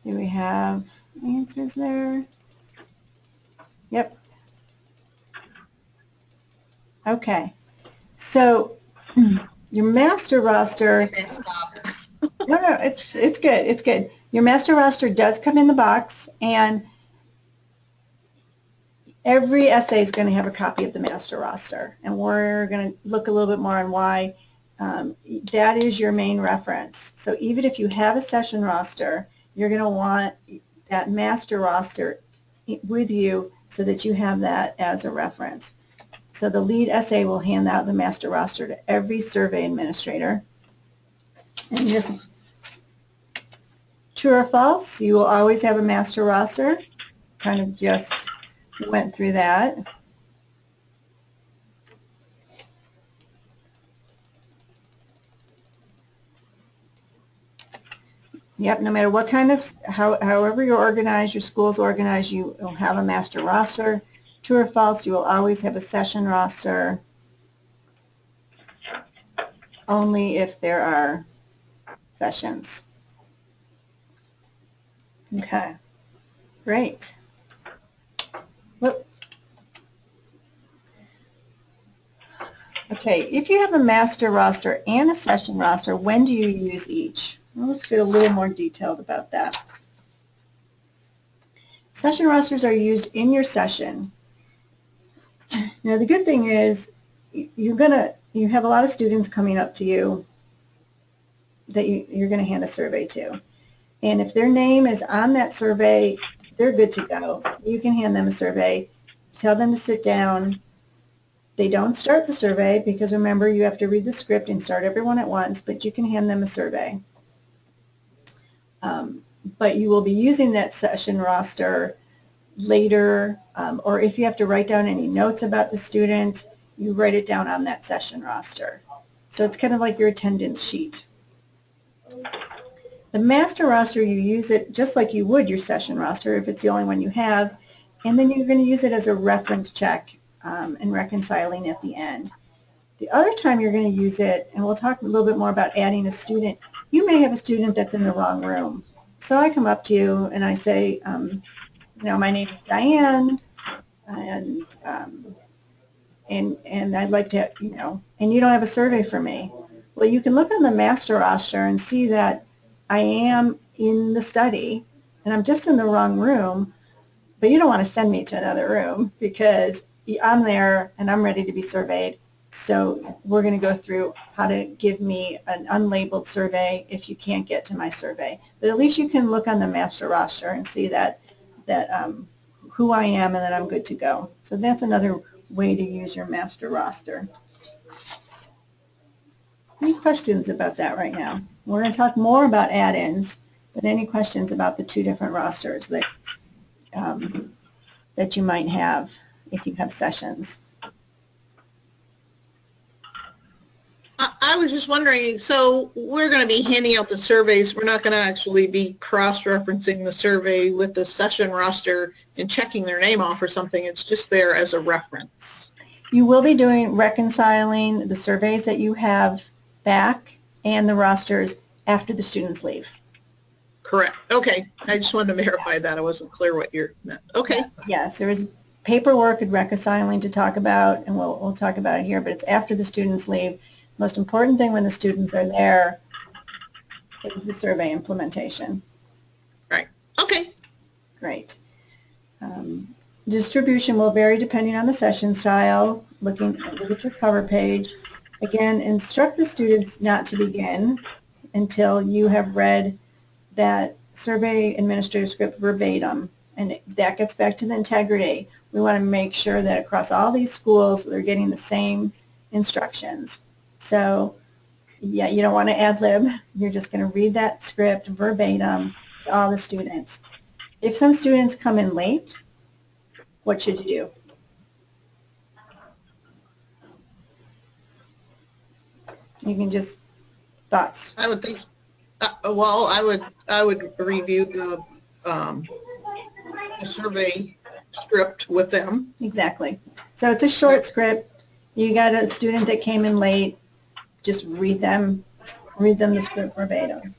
Do we have answers there? Yep. Okay. So your master roster, no, it's good. It's good. Your master roster does come in the box, and every essay is going to have a copy of the master roster, and we're going to look a little bit more on why that is your main reference. So even if you have a session roster, you're going to want that master roster with you so that you have that as a reference. So the lead essay will hand out the master roster to every survey administrator. And just true or false, you will always have a master roster. Kind of just went through that. Yep, no matter what kind of, however you're organized, your school's organized, you will have a master roster. True or false, you will always have a session roster, only if there are sessions. Okay, great. Whoop. Okay, if you have a master roster and a session roster, when do you use each? Well, let's get a little more detailed about that. Session rosters are used in your session. Now, the good thing is you have a lot of students coming up to you that you're going to hand a survey to. And if their name is on that survey, they're good to go. You can hand them a survey, tell them to sit down. They don't start the survey because remember you have to read the script and start everyone at once, but you can hand them a survey. But you will be using that session roster later, or if you have to write down any notes about the student, you write it down on that session roster. So it's kind of like your attendance sheet. The master roster, you use it just like you would your session roster if it's the only one you have, and then you're going to use it as a reference check and reconciling at the end. The other time you're going to use it, and we'll talk a little bit more about adding a student, you may have a student that's in the wrong room. So I come up to you and I say, you know, my name is Diane, and I'd like to, you know, and you don't have a survey for me. Well, you can look on the master roster and see that I am in the study and I'm just in the wrong room, but you don't want to send me to another room because I'm there and I'm ready to be surveyed So we're going to go through how to give me an unlabeled survey if you can't get to my survey. But at least you can look on the master roster and see that who I am and that I'm good to go. So that's another way to use your master roster. Any questions about that right now? We're going to talk more about add-ins, but any questions about the two different rosters that that you might have if you have sessions? I was just wondering, so we're going to be handing out the surveys. We're not going to actually be cross-referencing the survey with the session roster and checking their name off or something. It's just there as a reference. You will be reconciling the surveys that you have back and the rosters after the students leave. Correct. Okay. I just wanted to verify that. I wasn't clear what you meant. Okay. Yes, there is paperwork and reconciling to talk about, and we'll talk about it here, but it's after the students leave. Most important thing when the students are there is the survey implementation. Right. Okay. Great. Distribution will vary depending on the session style. Look at your cover page. Again, instruct the students not to begin until you have read that survey administrative script verbatim. And that gets back to the integrity. We want to make sure that across all these schools they're getting the same instructions. So, yeah, you don't want to ad lib. You're just going to read that script verbatim to all the students. If some students come in late, what should you do? You can just, thoughts. I would think, well, I would review the survey script with them. Exactly. So it's a short script. You got a student that came in late, just read them the script verbatim.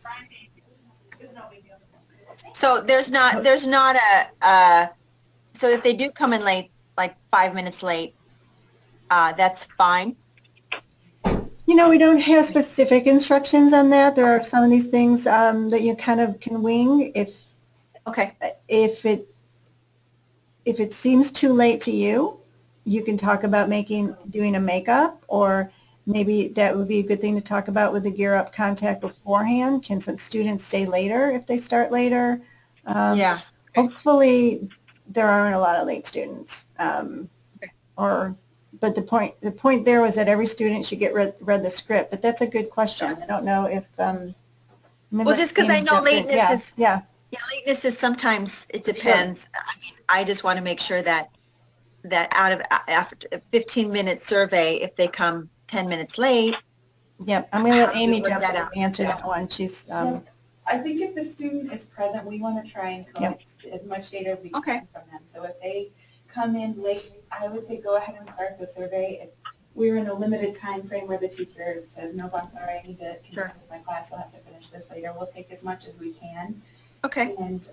So there's not so if they do come in late, like 5 minutes late, that's fine? You know, we don't have specific instructions on that. There are some of these things that you kind of can wing. Okay. If it seems too late to you, you can talk about doing a makeup, or maybe that would be a good thing to talk about with the GEARUP contact beforehand. Can some students stay later if they start later? Yeah. Hopefully there aren't a lot of late students. But the point there was that every student should get read the script. But that's a good question. I don't know if well, just because I know lateness lateness is sometimes, it depends. Sure. I mean, I just want to make sure that out of after a 15-minute survey, if they come 10 minutes late. Yep, I'm going to let Amy jump in and answer that one. She's. I think if the student is present, we want to try and collect as much data as we can from them. So if they come in late, I would say go ahead and start the survey. If we're in a limited time frame where the teacher says, no, I'm sorry, I need to continue with my class, I'll have to finish this later, we'll take as much as we can. Okay. And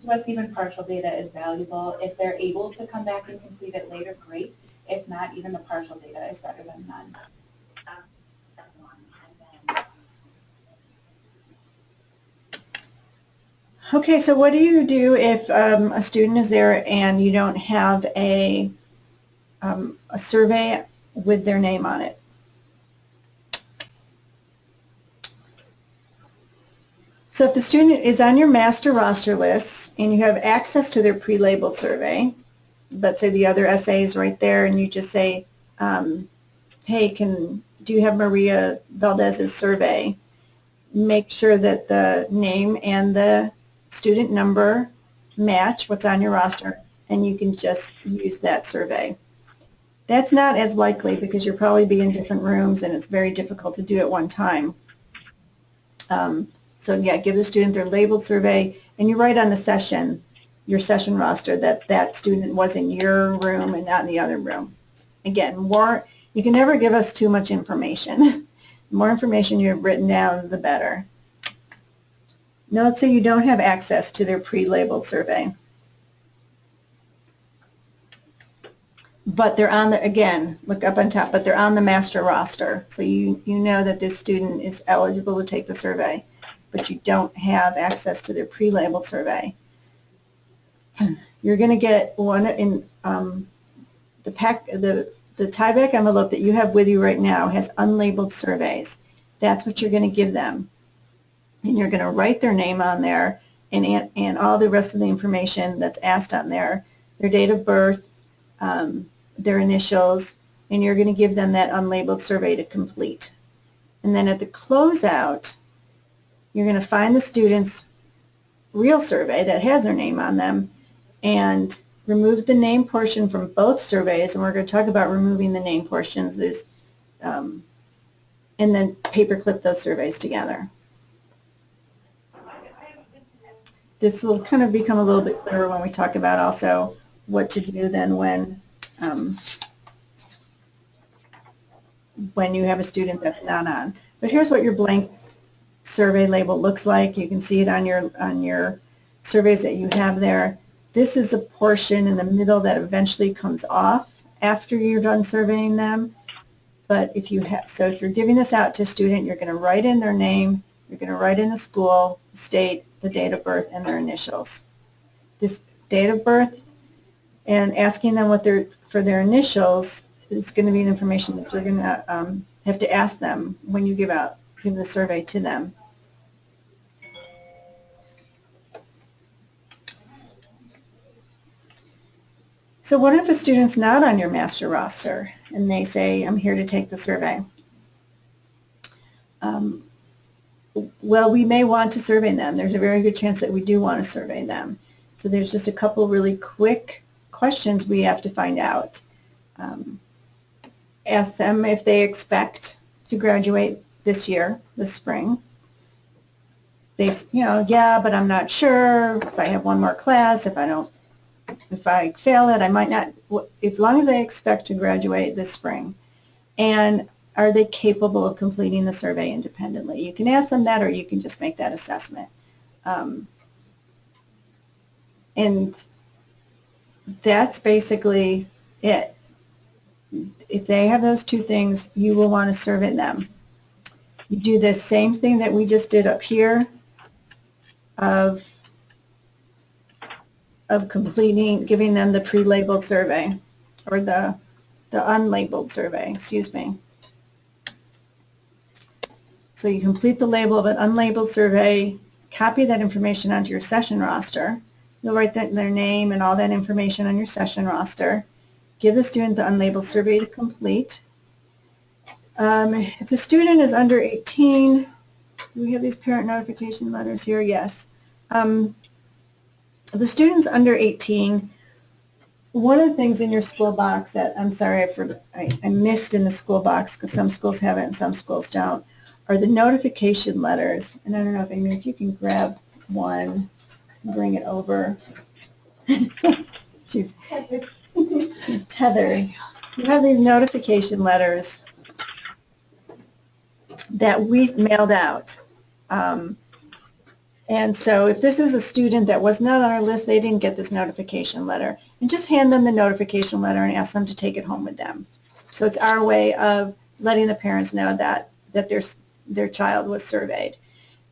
to us, even partial data is valuable. If they're able to come back and complete it later, great. If not, even the partial data is better than none. Okay, so what do you do if a student is there and you don't have a survey with their name on it? So if the student is on your master roster list and you have access to their pre-labeled survey, let's say the other essay is right there, and you just say, hey, do you have Maria Valdez's survey? Make sure that the name and the student number match what's on your roster, and you can just use that survey. That's not as likely because you'll probably be in different rooms and it's very difficult to do at one time. So yeah, give the student their labeled survey, and you write on the your session roster that student was in your room and not in the other room. Again, you can never give us too much information. The more information you have written down, the better. Now let's say you don't have access to their pre-labeled survey. But they're on again, look up on top, but they're on the master roster. So you know that this student is eligible to take the survey, but you don't have access to their pre-labeled survey. You're going to get one in the the tieback envelope that you have with you right now has unlabeled surveys. That's what you're going to give them. And you're going to write their name on there and all the rest of the information that's asked on there, their date of birth, their initials, and you're going to give them that unlabeled survey to complete. And then at the closeout, you're going to find the student's real survey that has their name on them and remove the name portion from both surveys, and we're going to talk about removing the name portions, and then paperclip those surveys together. This will kind of become a little bit clearer when we talk about also what to do then when you have a student that's not on. But here's what your blank survey label looks like. You can see it on your surveys that you have there. This is a portion in the middle that eventually comes off after you're done surveying them. But if you have, so if you're giving this out to a student, you're going to write in their name, you're going to write in the school, the state, the date of birth, and their initials. This date of birth and asking them what for their initials is going to be the information that you're going to have to ask them when you give the survey to them. So what if a student's not on your master roster and they say, I'm here to take the survey? Well, we may want to survey them. There's a very good chance that we do want to survey them. So there's just a couple really quick questions we have to find out. Ask them if they expect to graduate this year, this spring. They, yeah, but I'm not sure if I have one more class. If I fail it, I might not. As long as they expect to graduate this spring, and are they capable of completing the survey independently? You can ask them that, or you can just make that assessment. And that's basically it. If they have those two things, you will want to survey them. You do the same thing that we just did up here of completing, giving them the pre-labeled survey, or the unlabeled survey, excuse me. So you complete the label of an unlabeled survey, copy that information onto your session roster. You'll write their name and all that information on your session roster. Give the student the unlabeled survey to complete. If the student is under 18, do we have these parent notification letters here? Yes. If the student's under 18, one of the things in your school box that, I'm sorry, I missed in the school box because some schools have it and some schools don't, are the notification letters. And I don't know if, Amy, if you can grab one and bring it over. She's tethered. You have these notification letters that we mailed out. And so if this is a student that was not on our list, they didn't get this notification letter. And just hand them the notification letter and ask them to take it home with them. So it's our way of letting the parents know that their child was surveyed.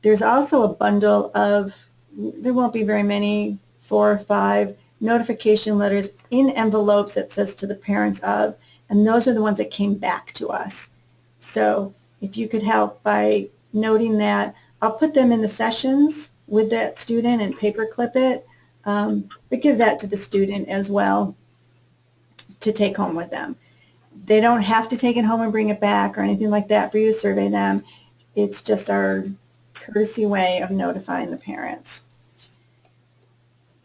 There's also a bundle of, there won't be very many, 4 or 5 notification letters in envelopes that says to the parents of, and those are the ones that came back to us. So if you could help by noting that, I'll put them in the sessions with that student and paperclip it, but give that to the student as well to take home with them. They don't have to take it home and bring it back or anything like that for you to survey them. It's just our courtesy way of notifying the parents.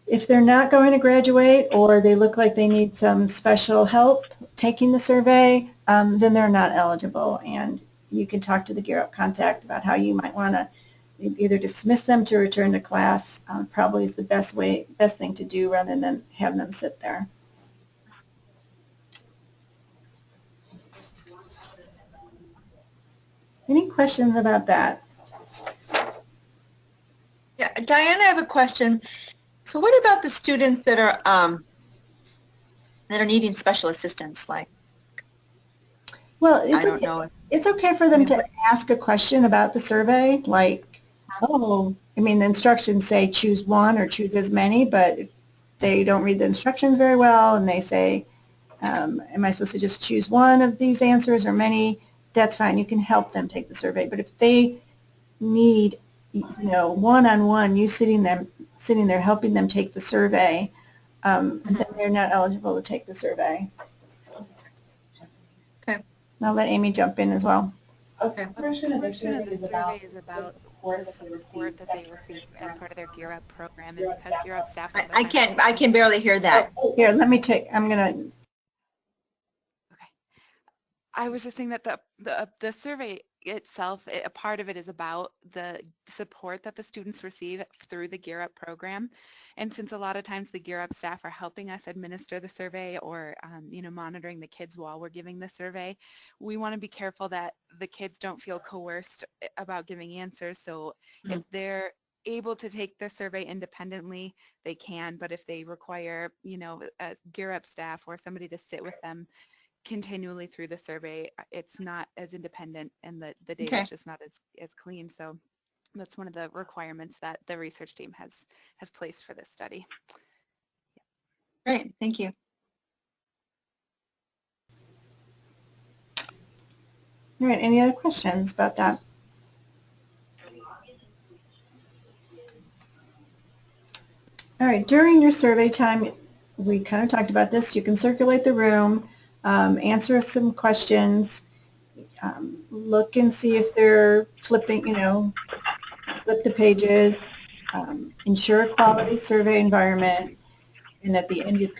If they're not going to graduate or they look like they need some special help taking the survey, then they're not eligible, and you can talk to the GEARUP contact about how you might want to either dismiss them to return to class. Probably is the best thing to do rather than have them sit there. Any questions about that? Yeah, Diana, I have a question. So what about the students that are needing special assistance? Like, well, it's okay for them to ask a question about the survey, like, oh, I mean, the instructions say choose one or choose as many, but if they don't read the instructions very well and they say, Am I supposed to just choose one of these answers or many? That's fine. You can help them take the survey. But if they need, one-on-one, you sitting there helping them take the survey, then they're not eligible to take the survey. Okay. I'll let Amy jump in as well. A portion of the survey is The about survey is the about support the that they support receive that they receive as part of their GEARUP program, and GEARUP because staff GEARUP staff all the I time. I can barely hear that. Here, let me take, I'm going to, Okay. I was just saying that the survey itself, a part of it is about the support that the students receive through the GEARUP program. And since a lot of times the GEARUP staff are helping us administer the survey or, monitoring the kids while we're giving the survey, we want to be careful that the kids don't feel coerced about giving answers. So if they're able to take the survey independently, they can, but if they require, a GEARUP staff or somebody to sit with them continually through the survey, it's not as independent and the data is just not as clean. So that's one of the requirements that the research team has placed for this study. Great, thank you. all right, any other questions about that? All right, during your survey time, we kind of talked about this, you can circulate the room, answer some questions, look and see if they're flipping, flip the pages, ensure a quality survey environment, and at the end you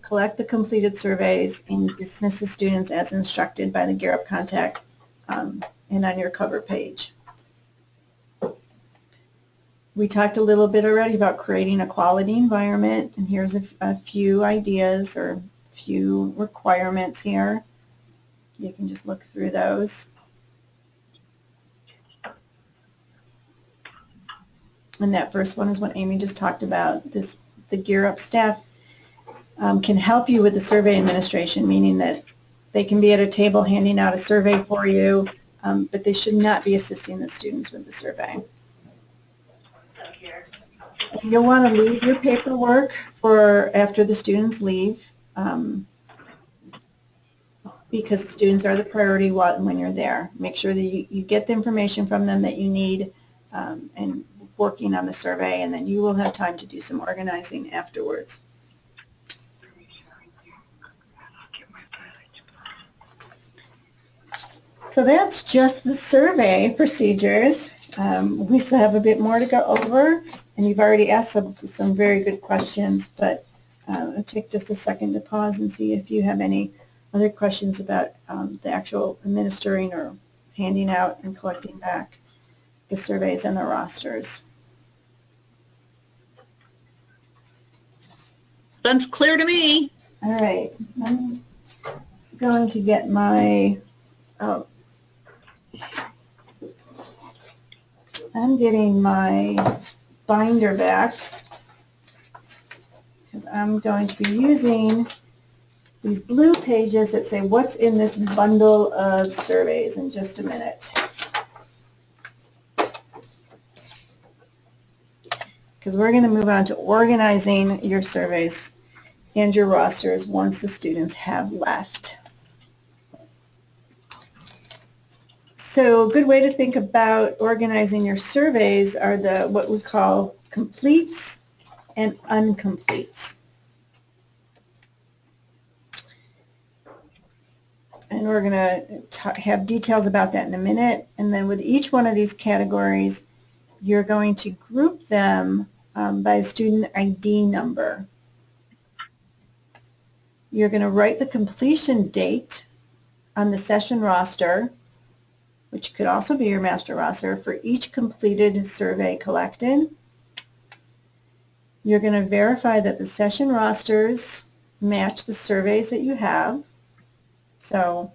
collect the completed surveys and dismiss the students as instructed by the GEARUP contact and on your cover page. We talked a little bit already about creating a quality environment, and here's a few ideas or a few requirements here. You can just look through those. And that first one is what Amy just talked about. The GEARUP staff can help you with the survey administration, meaning that they can be at a table handing out a survey for you, but they should not be assisting the students with the survey. You'll want to leave your paperwork for after the students leave, because the students are the priority when you're there. Make sure that you get the information from them that you need and working on the survey, and then you will have time to do some organizing afterwards. So that's just the survey procedures. We still have a bit more to go over, and you've already asked some very good questions, but I'll take just a second to pause and see if you have any other questions about the actual administering or handing out and collecting back the surveys and the rosters. Sounds clear to me. All right, I'm going to get my, I'm getting my binder back because I'm going to be using these blue pages that say what's in this bundle of surveys in just a minute. Because we're going to move on to organizing your surveys and your rosters once the students have left. So a good way to think about organizing your surveys are what we call completes and uncompletes. And we're going to have details about that in a minute. And then with each one of these categories, you're going to group them by student ID number. You're going to write the completion date on the session roster, which could also be your master roster, for each completed survey collected. You're going to verify that the session rosters match the surveys that you have. So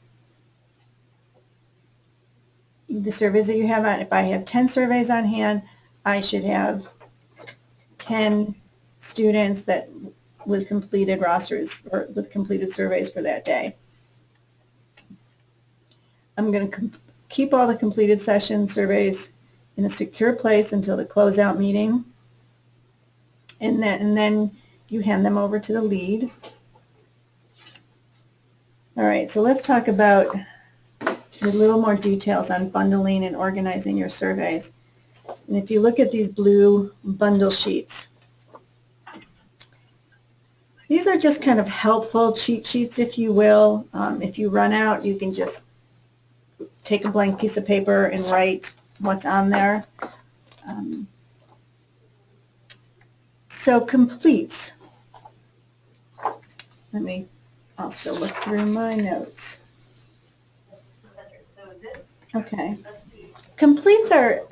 the surveys that you have on, if I have 10 surveys on hand, I should have 10 students that with completed rosters or with completed surveys for that day. I'm going to keep all the completed session surveys in a secure place until the closeout meeting, and then you hand them over to the lead. All right, so let's talk about a little more details on bundling and organizing your surveys. And if you look at these blue bundle sheets, these are just kind of helpful cheat sheets, if you will. If you run out, you can just take a blank piece of paper and write what's on there. So completes. Let me also look through my notes. Okay. Completes are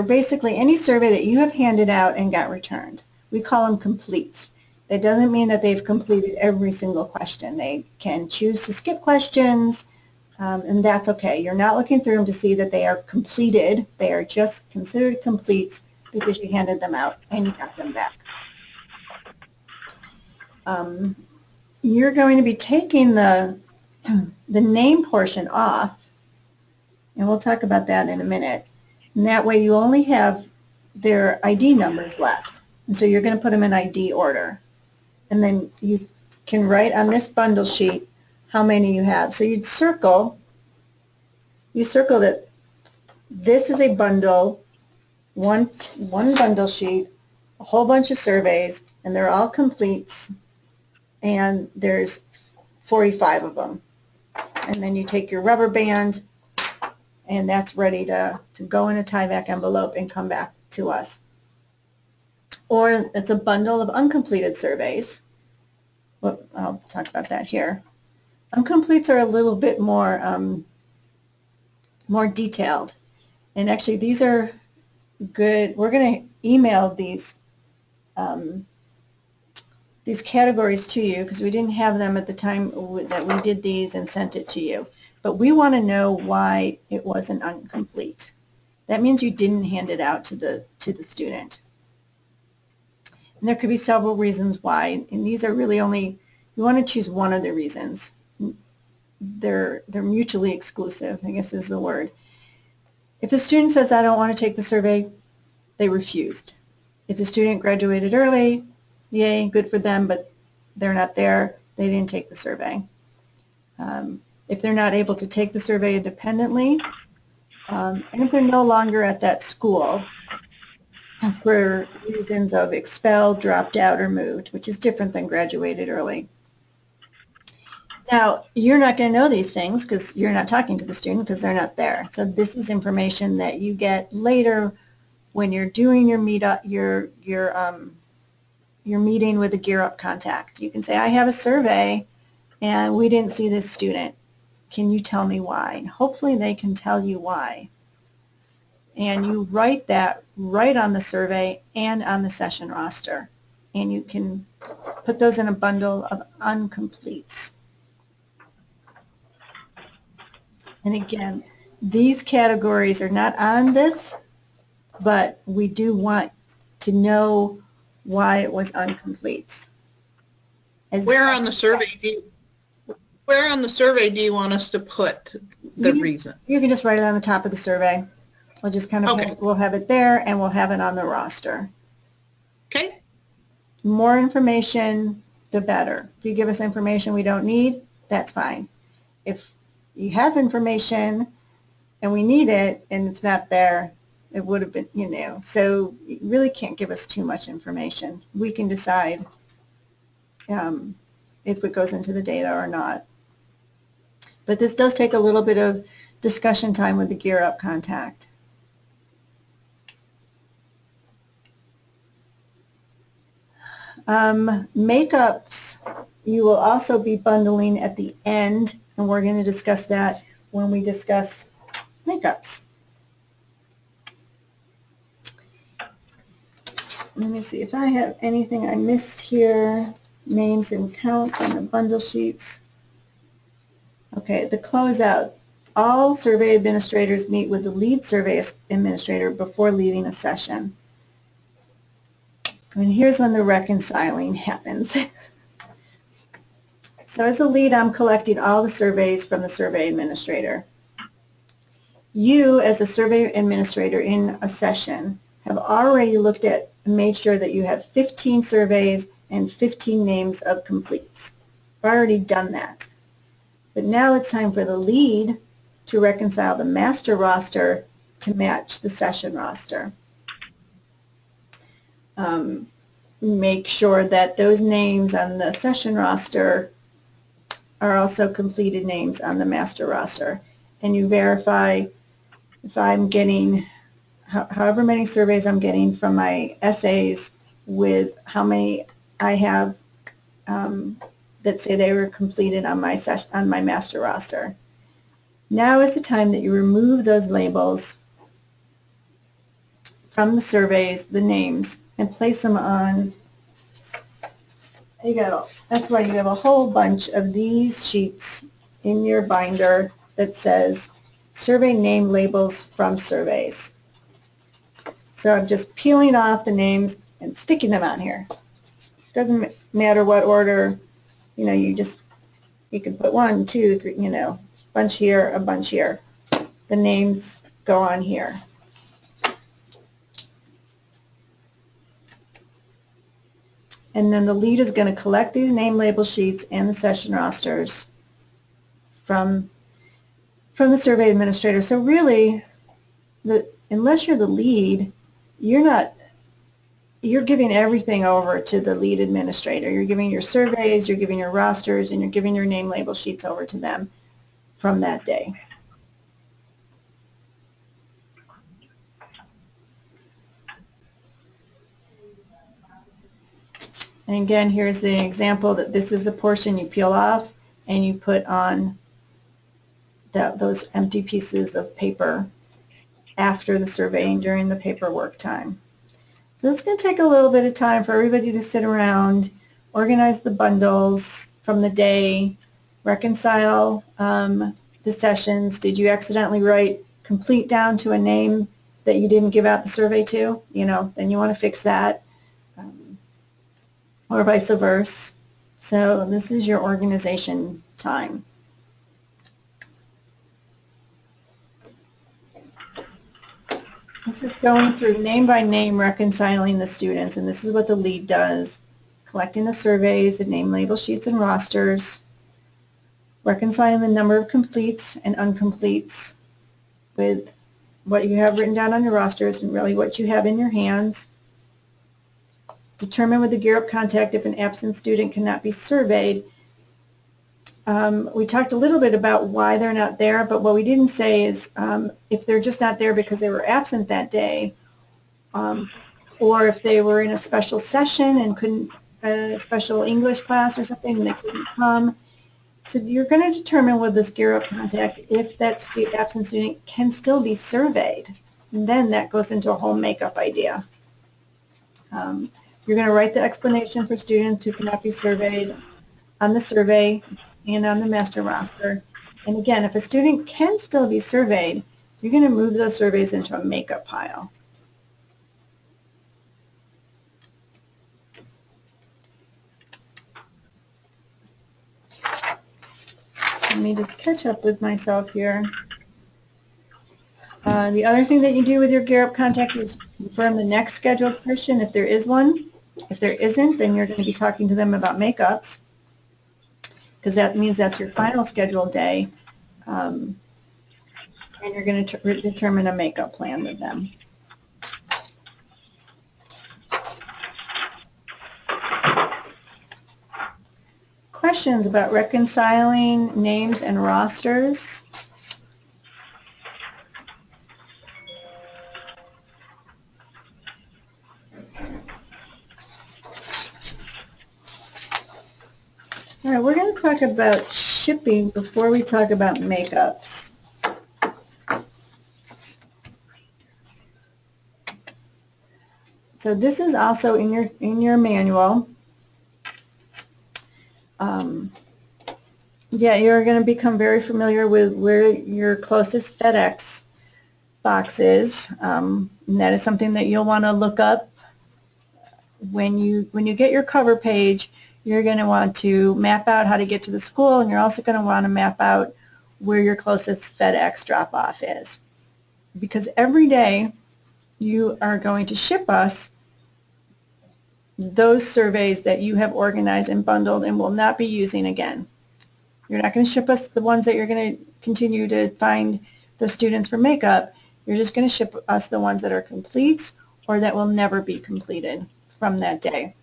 basically any survey that you have handed out and got returned. We call them completes. That doesn't mean that they've completed every single question. They can choose to skip questions, and that's okay. You're not looking through them to see that they are completed. They are just considered completes because you handed them out and you got them back. You're going to be taking the name portion off, and we'll talk about that in a minute. And that way you only have their ID numbers left. And so you're going to put them in ID order. And then you can write on this bundle sheet how many you have. So you'd circle that this is a bundle, one bundle sheet, a whole bunch of surveys, and they're all completes, and there's 45 of them. And then you take your rubber band, and that's ready to go in a tie-back envelope and come back to us. Or it's a bundle of uncompleted surveys. Well, I'll talk about that here. Uncompletes are a little bit more more detailed. And actually, these are good. We're going to email these categories to you because we didn't have them at the time that we did these and sent it to you. But we want to know why it wasn't incomplete. That means you didn't hand it out to the student. And there could be several reasons why, and these are really only, you want to choose one of the reasons. They're mutually exclusive, I guess is the word. If the student says, I don't want to take the survey, they refused. If the student graduated early, yay, good for them, but they're not there, they didn't take the survey. If they're not able to take the survey independently, and if they're no longer at that school for reasons of expelled, dropped out, or moved, which is different than graduated early. Now, you're not going to know these things because you're not talking to the student because they're not there. So this is information that you get later when you're doing your meetup, your meeting with a GEARUP contact. You can say, I have a survey and we didn't see this student. Can you tell me why? And hopefully they can tell you why. And you write that right on the survey and on the session roster. And you can put those in a bundle of uncompletes. And again, these categories are not on this, but we do want to know why it was incomplete. Where on the survey do you want us to put the reason? You can just write it on the top of the survey. We'll just kind of we'll have it there and we'll have it on the roster. Okay. More information, the better. If you give us information we don't need, that's fine. If you have information and we need it and it's not there, it would have been, so you really can't give us too much information. We can decide if it goes into the data or not. But this does take a little bit of discussion time with the GEARUP contact. Makeups, you will also be bundling at the end, and we're going to discuss that when we discuss makeups. Let me see if I have anything I missed here. Names and counts on the bundle sheets. Okay, the closeout. All survey administrators meet with the lead survey administrator before leaving a session. And here's when the reconciling happens. So as a lead, I'm collecting all the surveys from the survey administrator. You, as a survey administrator in a session, have already looked at and made sure that you have 15 surveys and 15 names of completes. I've already done that. But now it's time for the lead to reconcile the master roster to match the session roster. Make sure that those names on the session roster are also completed names on the master roster. And you verify if I'm getting however many surveys I'm getting from my essays with how many I have that say they were completed on my master roster. Now is the time that you remove those labels from the surveys, the names, and place them on. That's why you have a whole bunch of these sheets in your binder that says survey name labels from surveys. So I'm just peeling off the names and sticking them on here. Doesn't matter what order, you can put 1, 2, 3, bunch here, a bunch here. The names go on here. And then the lead is going to collect these name label sheets and the session rosters from the survey administrator. So really, unless you're the lead, you're giving everything over to the lead administrator. You're giving your surveys, you're giving your rosters, and you're giving your name label sheets over to them from that day. And again, here's the example that this is the portion you peel off and you put on those empty pieces of paper after the surveying during the paperwork time. So it's going to take a little bit of time for everybody to sit around, organize the bundles from the day, reconcile the sessions. Did you accidentally write complete down to a name that you didn't give out the survey to? Then you want to fix that, or vice versa. So this is your organization time. This is going through name by name, reconciling the students, and this is what the lead does. Collecting the surveys, the name label sheets and rosters, reconciling the number of completes and uncompletes with what you have written down on your rosters and really what you have in your hands. Determine with the GEARUP contact if an absent student cannot be surveyed. We talked a little bit about why they're not there, but what we didn't say is if they're just not there because they were absent that day, or if they were in a special session and couldn't, a special English class or something, and they couldn't come. So you're going to determine with this GEARUP contact if that absent student can still be surveyed. And then that goes into a whole makeup idea. You're going to write the explanation for students who cannot be surveyed on the survey and on the master roster. And again, if a student can still be surveyed, you're going to move those surveys into a makeup pile. Let me just catch up with myself here. The other thing that you do with your GEARUP contact is confirm the next scheduled session if there is one. If there isn't, then you're going to be talking to them about makeups, because that means that's your final scheduled day, and you're going to determine a makeup plan with them. Questions about reconciling names and rosters? All right, we're going to talk about shipping before we talk about makeups. So this is also in your manual. Yeah, you're going to become very familiar with where your closest FedEx box is, and that is something that you'll want to look up when you get your cover page. You're going to want to map out how to get to the school, and you're also going to want to map out where your closest FedEx drop-off is. Because every day you are going to ship us those surveys that you have organized and bundled and will not be using again. You're not going to ship us the ones that you're going to continue to find the students for makeup. You're just going to ship us the ones that are complete or that will never be completed from that day.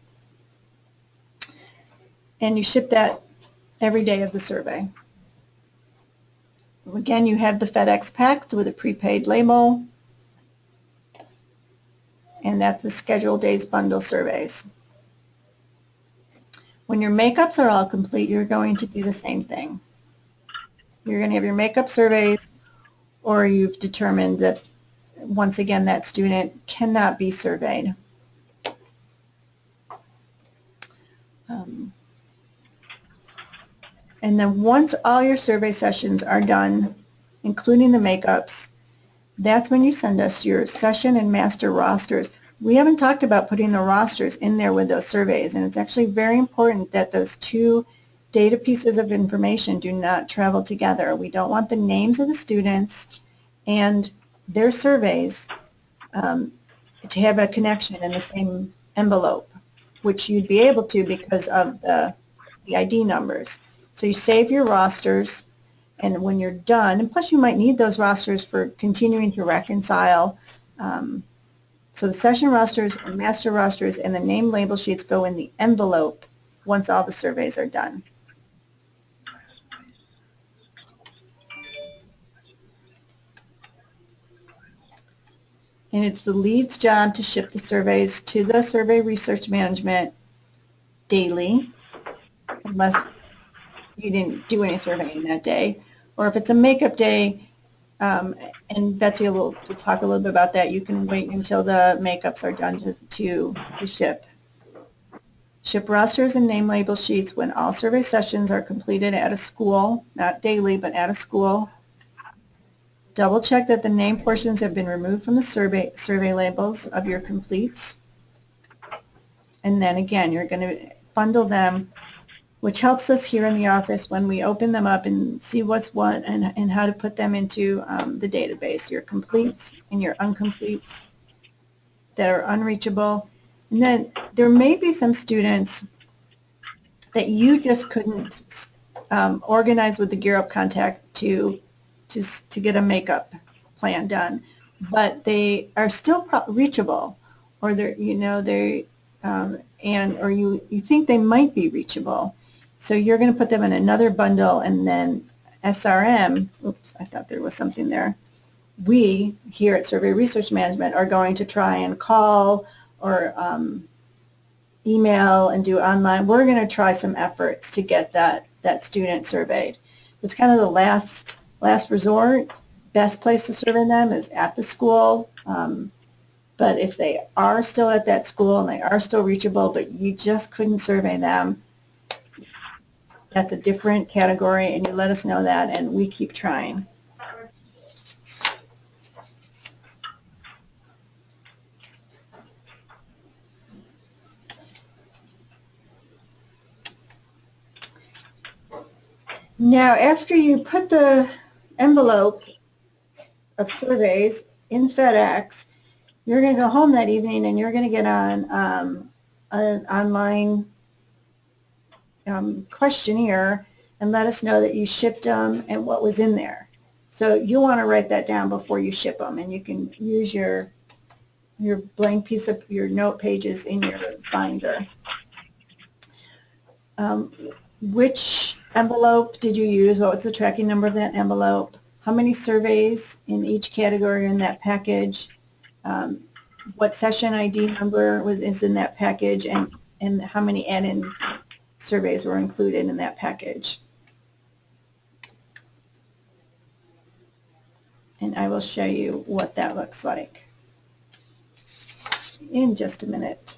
And you ship that every day of the survey. Again, you have the FedEx packed with a prepaid label, and that's the scheduled days bundle surveys. When your makeups are all complete, you're going to do the same thing. You're going to have your makeup surveys, or you've determined that, once again, that student cannot be surveyed. And then once all your survey sessions are done, including the makeups, that's when you send us your session and master rosters. We haven't talked about putting the rosters in there with those surveys, and it's actually very important that those two data pieces of information do not travel together. We don't want the names of the students and their surveys to have a connection in the same envelope, which you'd be able to because of the ID numbers. So you save your rosters, and when you're done, and plus you might need those rosters for continuing to reconcile. So the session rosters and master rosters and the name label sheets go in the envelope once all the surveys are done. And it's the lead's job to ship the surveys to the survey research management daily, unless you didn't do any surveying that day. Or if it's a makeup day, and Betsy will talk a little bit about that, you can wait until the makeups are done to ship. Ship rosters and name label sheets when all survey sessions are completed at a school, not daily, but at a school. Double check that the name portions have been removed from the survey labels of your completes. And then again, you're going to bundle them, which helps us here in the office when we open them up and see what's what and how to put them into the database, your completes and your uncompletes that are unreachable. And then there may be some students that you just couldn't organize with the GEARUP contact to get a makeup plan done, but they are still reachable, or they're, you know, they or you think they might be reachable. So you're going to put them in another bundle, and then SRM, oops, I thought there was something there. We here at Survey Research Management are going to try and call or email and do online. We're going to try some efforts to get that student surveyed. It's kind of the last resort. Best place to survey them is at the school. But if they are still at that school and they are still reachable, but you just couldn't survey them, that's a different category, and you let us know that, and we keep trying. Now, after you put the envelope of surveys in FedEx, you're going to go home that evening and you're going to get on an online questionnaire and let us know that you shipped them and what was in there. So you want to write that down before you ship them, and you can use your blank piece of your note pages in your binder. Which envelope did you use? What was the tracking number of that envelope? How many surveys in each category in that package? What session ID number is in that package, and how many add-in surveys were included in that package? And I will show you what that looks like in just a minute.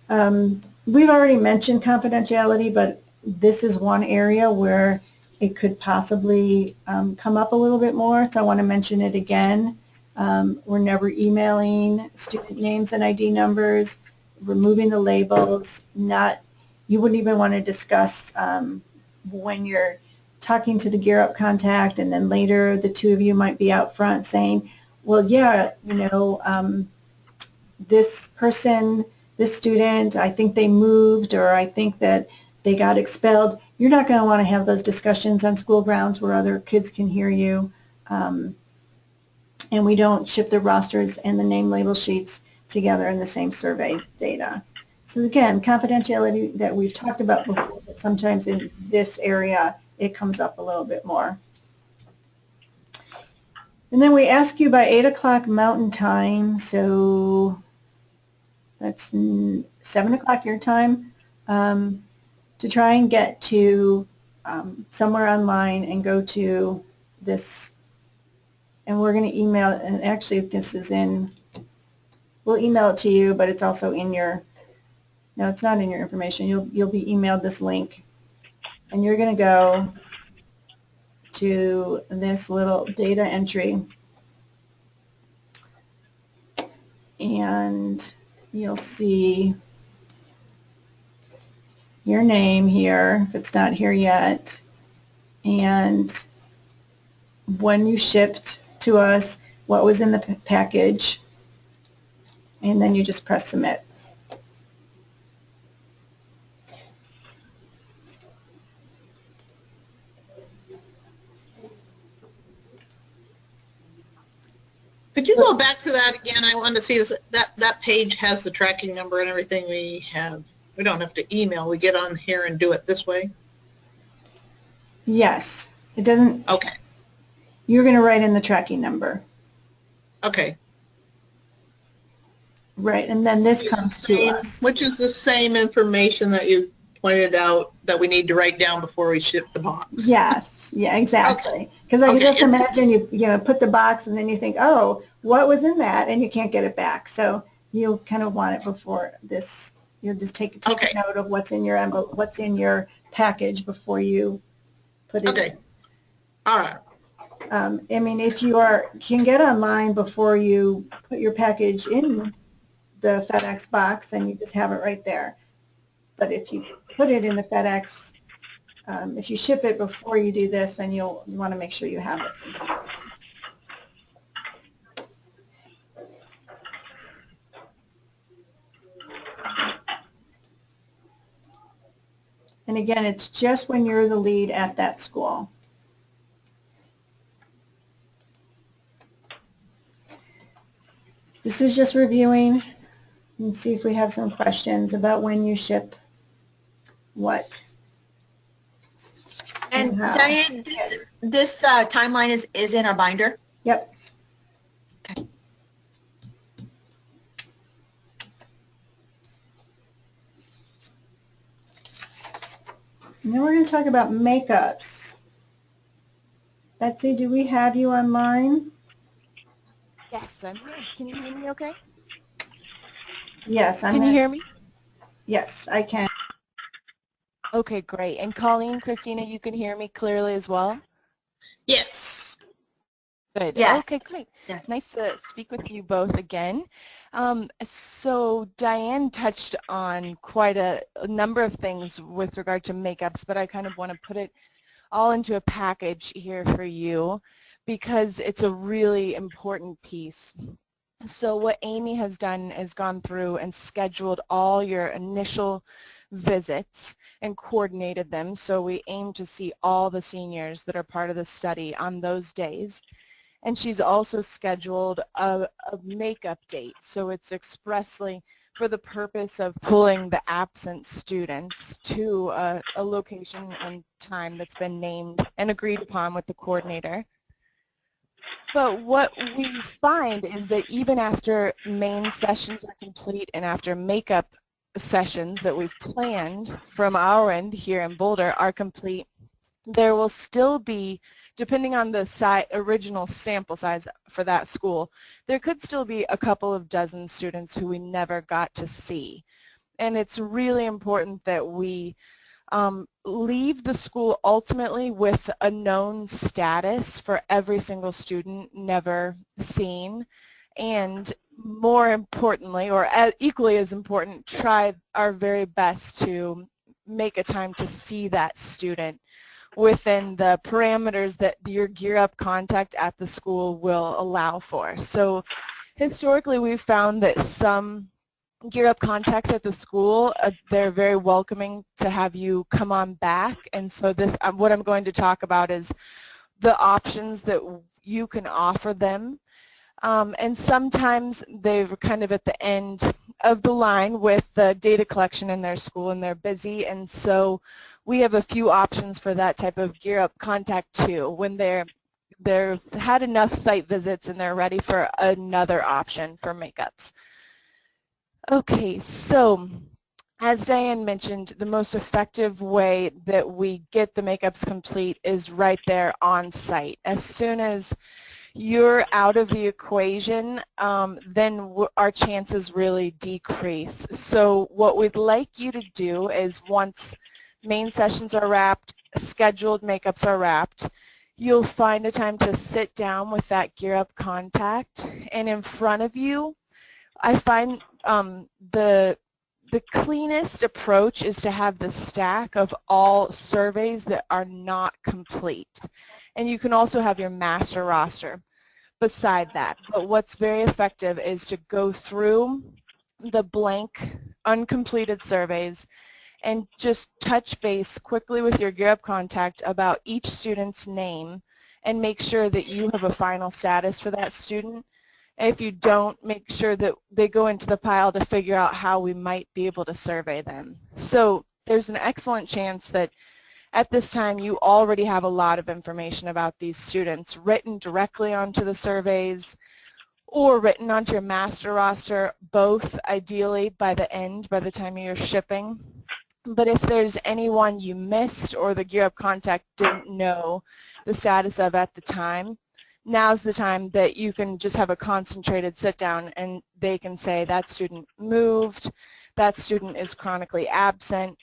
We've already mentioned confidentiality, but this is one area where it could possibly come up a little bit more, so I want to mention it again. We're never emailing student names and ID numbers, removing the labels. You wouldn't even want to discuss when you're talking to the GEARUP contact, and then later the two of you might be out front saying, well, yeah, you know, this person, this student, I think they moved, or I think that they got expelled. You're not going to want to have those discussions on school grounds where other kids can hear you. And we don't ship the rosters and the name label sheets together in the same survey data. So again, confidentiality that we've talked about before, but sometimes in this area it comes up a little bit more. And then we ask you by 8 o'clock Mountain Time, so that's 7 o'clock your time, to try and get to somewhere online and go to this. And we're going to email, and actually if this is in, we'll email it to you, but it's also in your, no, it's not in your information. You'll be emailed this link. And you're going to go to this little data entry. And you'll see your name here, if it's not here yet, and when you shipped to us, what was in the package, and then you just press submit. Could you go back to that again? I wanted to see this, that page has the tracking number and everything we have. We don't have to email. We get on here and do it this way? Yes. It doesn't. Okay. You're going to write in the tracking number. Okay. Right, and then this comes to us. Which is the same information that you pointed out that we need to write down before we ship the box. Yes, yeah, exactly. Because I can just imagine you put the box and then you think, oh, what was in that? And you can't get it back. So you'll kind of want it before this. You'll just take a note of what's in your envelope, what's in your package before you put it in. All right. I mean, if you can get online before you put your package in the FedEx box, then you just have it right there. But if you put it in the FedEx, if you ship it before you do this, then you want to make sure you have it. And again, it's just when you're the lead at that school. This is just reviewing and see if we have some questions about when you ship what. And Diane, this timeline is in our binder? Yep. Okay. And then we're going to talk about makeups. Betsy, do we have you online? Yes, I'm here. Can you hear me okay? Yes. Can you hear me? Yes, I can. Okay, great. And Colleen, Christina, you can hear me clearly as well? Yes. Good. Yes. Okay, great. Yes. Nice to speak with you both again. So Diane touched on quite a number of things with regard to makeups, but I kind of want to put it all into a package here for you because it's a really important piece. So what Amy has done is gone through and scheduled all your initial visits and coordinated them. So we aim to see all the seniors that are part of the study on those days. And she's also scheduled a makeup date. So it's expressly for the purpose of pulling the absent students to a location and time that's been named and agreed upon with the coordinator. But what we find is that even after main sessions are complete and after makeup sessions that we've planned from our end here in Boulder are complete, there will still be, depending on the original sample size for that school, there could still be a couple of dozen students who we never got to see. And it's really important that we leave the school ultimately with a known status for every single student never seen, and more importantly, or equally as important, try our very best to make a time to see that student within the parameters that your GEARUP contact at the school will allow for. So historically we've found that some GEARUP contacts at the school, they're very welcoming to have you come on back. And so this, what I'm going to talk about is the options that you can offer them. And sometimes they're kind of at the end of the line with the data collection in their school and they're busy. And so we have a few options for that type of GEARUP contact too, when they've had enough site visits and they're ready for another option for makeups. Okay, so as Diane mentioned, the most effective way that we get the makeups complete is right there on site. As soon as you're out of the equation, then our chances really decrease. So what we'd like you to do is once main sessions are wrapped, scheduled makeups are wrapped, you'll find a time to sit down with that GEARUP contact, and in front of you, I find the cleanest approach is to have the stack of all surveys that are not complete. And you can also have your master roster beside that. But what's very effective is to go through the blank, uncompleted surveys and just touch base quickly with your GEARUP contact about each student's name and make sure that you have a final status for that student. If you don't, make sure that they go into the pile to figure out how we might be able to survey them. So there's an excellent chance that at this time you already have a lot of information about these students written directly onto the surveys or written onto your master roster, both ideally by the end, by the time you're shipping. But if there's anyone you missed or the GEARUP contact didn't know the status of at the time, now's the time that you can just have a concentrated sit down and they can say that student moved, that student is chronically absent,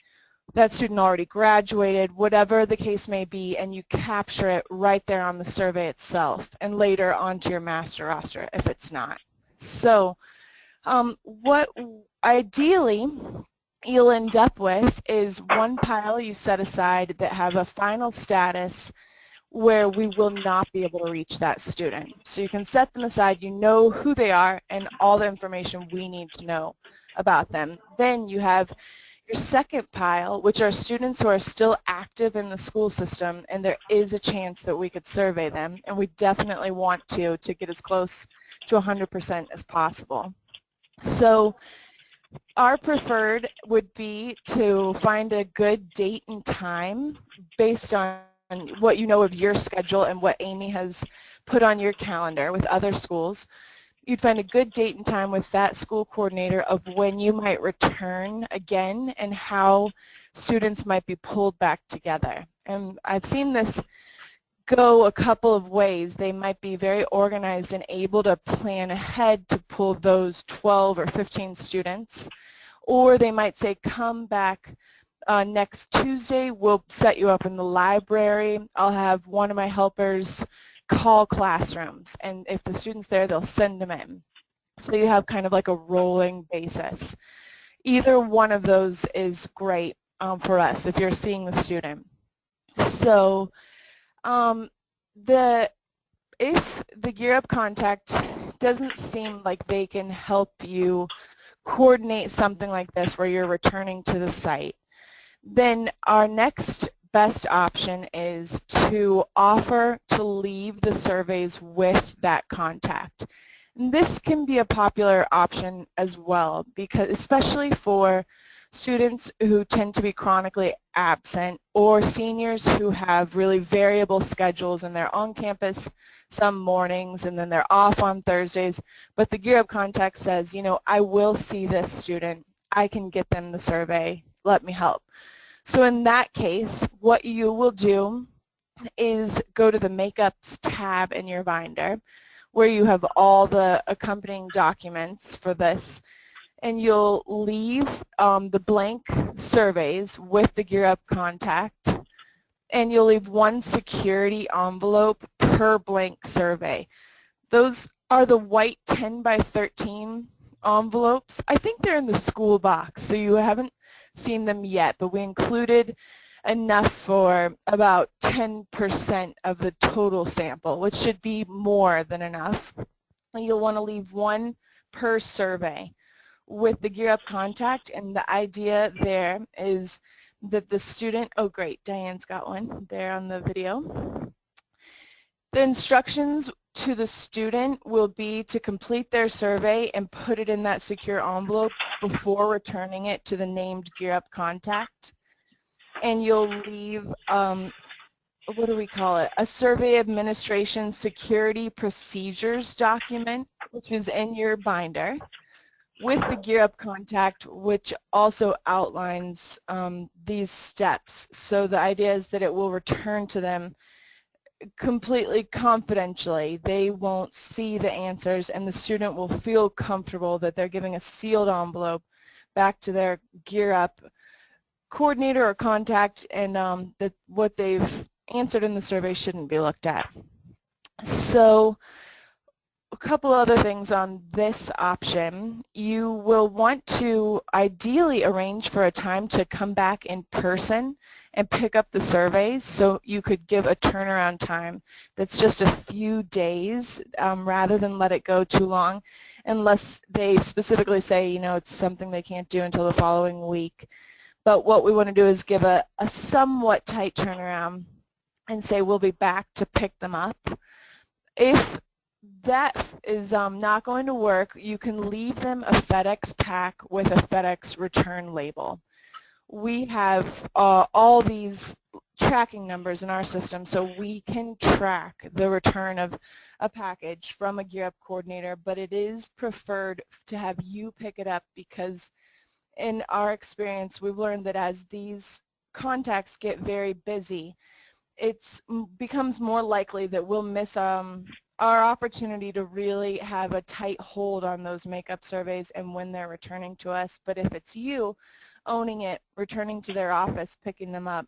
that student already graduated, whatever the case may be, and you capture it right there on the survey itself and later onto your master roster if it's not. So what ideally you'll end up with is one pile you set aside that have a final status where we will not be able to reach that student. So you can set them aside, you know who they are and all the information we need to know about them. Then you have your second pile, which are students who are still active in the school system, and there is a chance that we could survey them, and we definitely want to get as close to 100% as possible. So our preferred would be to find a good date and time based on what you know of your schedule and what Amy has put on your calendar with other schools. You'd find a good date and time with that school coordinator of when you might return again and how students might be pulled back together. And I've seen this go a couple of ways. They might be very organized and able to plan ahead to pull those 12 or 15 students, or they might say come back next Tuesday, we'll set you up in the library. I'll have one of my helpers call classrooms, and if the student's there, they'll send them in. So you have kind of like a rolling basis. Either one of those is great for us if you're seeing the student. So if the GEARUP contact doesn't seem like they can help you coordinate something like this where you're returning to the site, then our next best option is to offer to leave the surveys with that contact. And this can be a popular option as well, because especially for students who tend to be chronically absent or seniors who have really variable schedules and they're on campus some mornings and then they're off on Thursdays, but the GEARUP contact says, you know, I will see this student, I can get them the survey, let me help. So in that case, what you will do is go to the Makeups tab in your binder where you have all the accompanying documents for this, and you'll leave the blank surveys with the GEARUP contact, and you'll leave one security envelope per blank survey. Those are the white 10 by 13 envelopes. I think they're in the school box, so you haven't seen them yet, but we included enough for about 10% of the total sample, which should be more than enough. And you'll want to leave one per survey. with the GEARUP contact, and the idea there is that the student, oh great, Diane's got one there on the video. The instructions to the student will be to complete their survey and put it in that secure envelope before returning it to the named GEARUP contact. And you'll leave, what do we call it, a survey administration security procedures document, which is in your binder, with the GEARUP contact, which also outlines these steps. So the idea is that it will return to them completely confidentially. They won't see the answers, and the student will feel comfortable that they're giving a sealed envelope back to their GEARUP coordinator or contact, and that what they've answered in the survey shouldn't be looked at. So a couple other things on this option. You will want to ideally arrange for a time to come back in person and pick up the surveys, so you could give a turnaround time that's just a few days rather than let it go too long, unless they specifically say, you know, it's something they can't do until the following week. But what we want to do is give a somewhat tight turnaround and say we'll be back to pick them up. If that is not going to work, you can leave them a FedEx pack with a FedEx return label. We have all these tracking numbers in our system, so we can track the return of a package from a GEARUP coordinator, but it is preferred to have you pick it up, because in our experience we've learned that as these contacts get very busy, it becomes more likely that we'll miss our opportunity to really have a tight hold on those makeup surveys and when they're returning to us. But if it's you owning it, returning to their office, picking them up,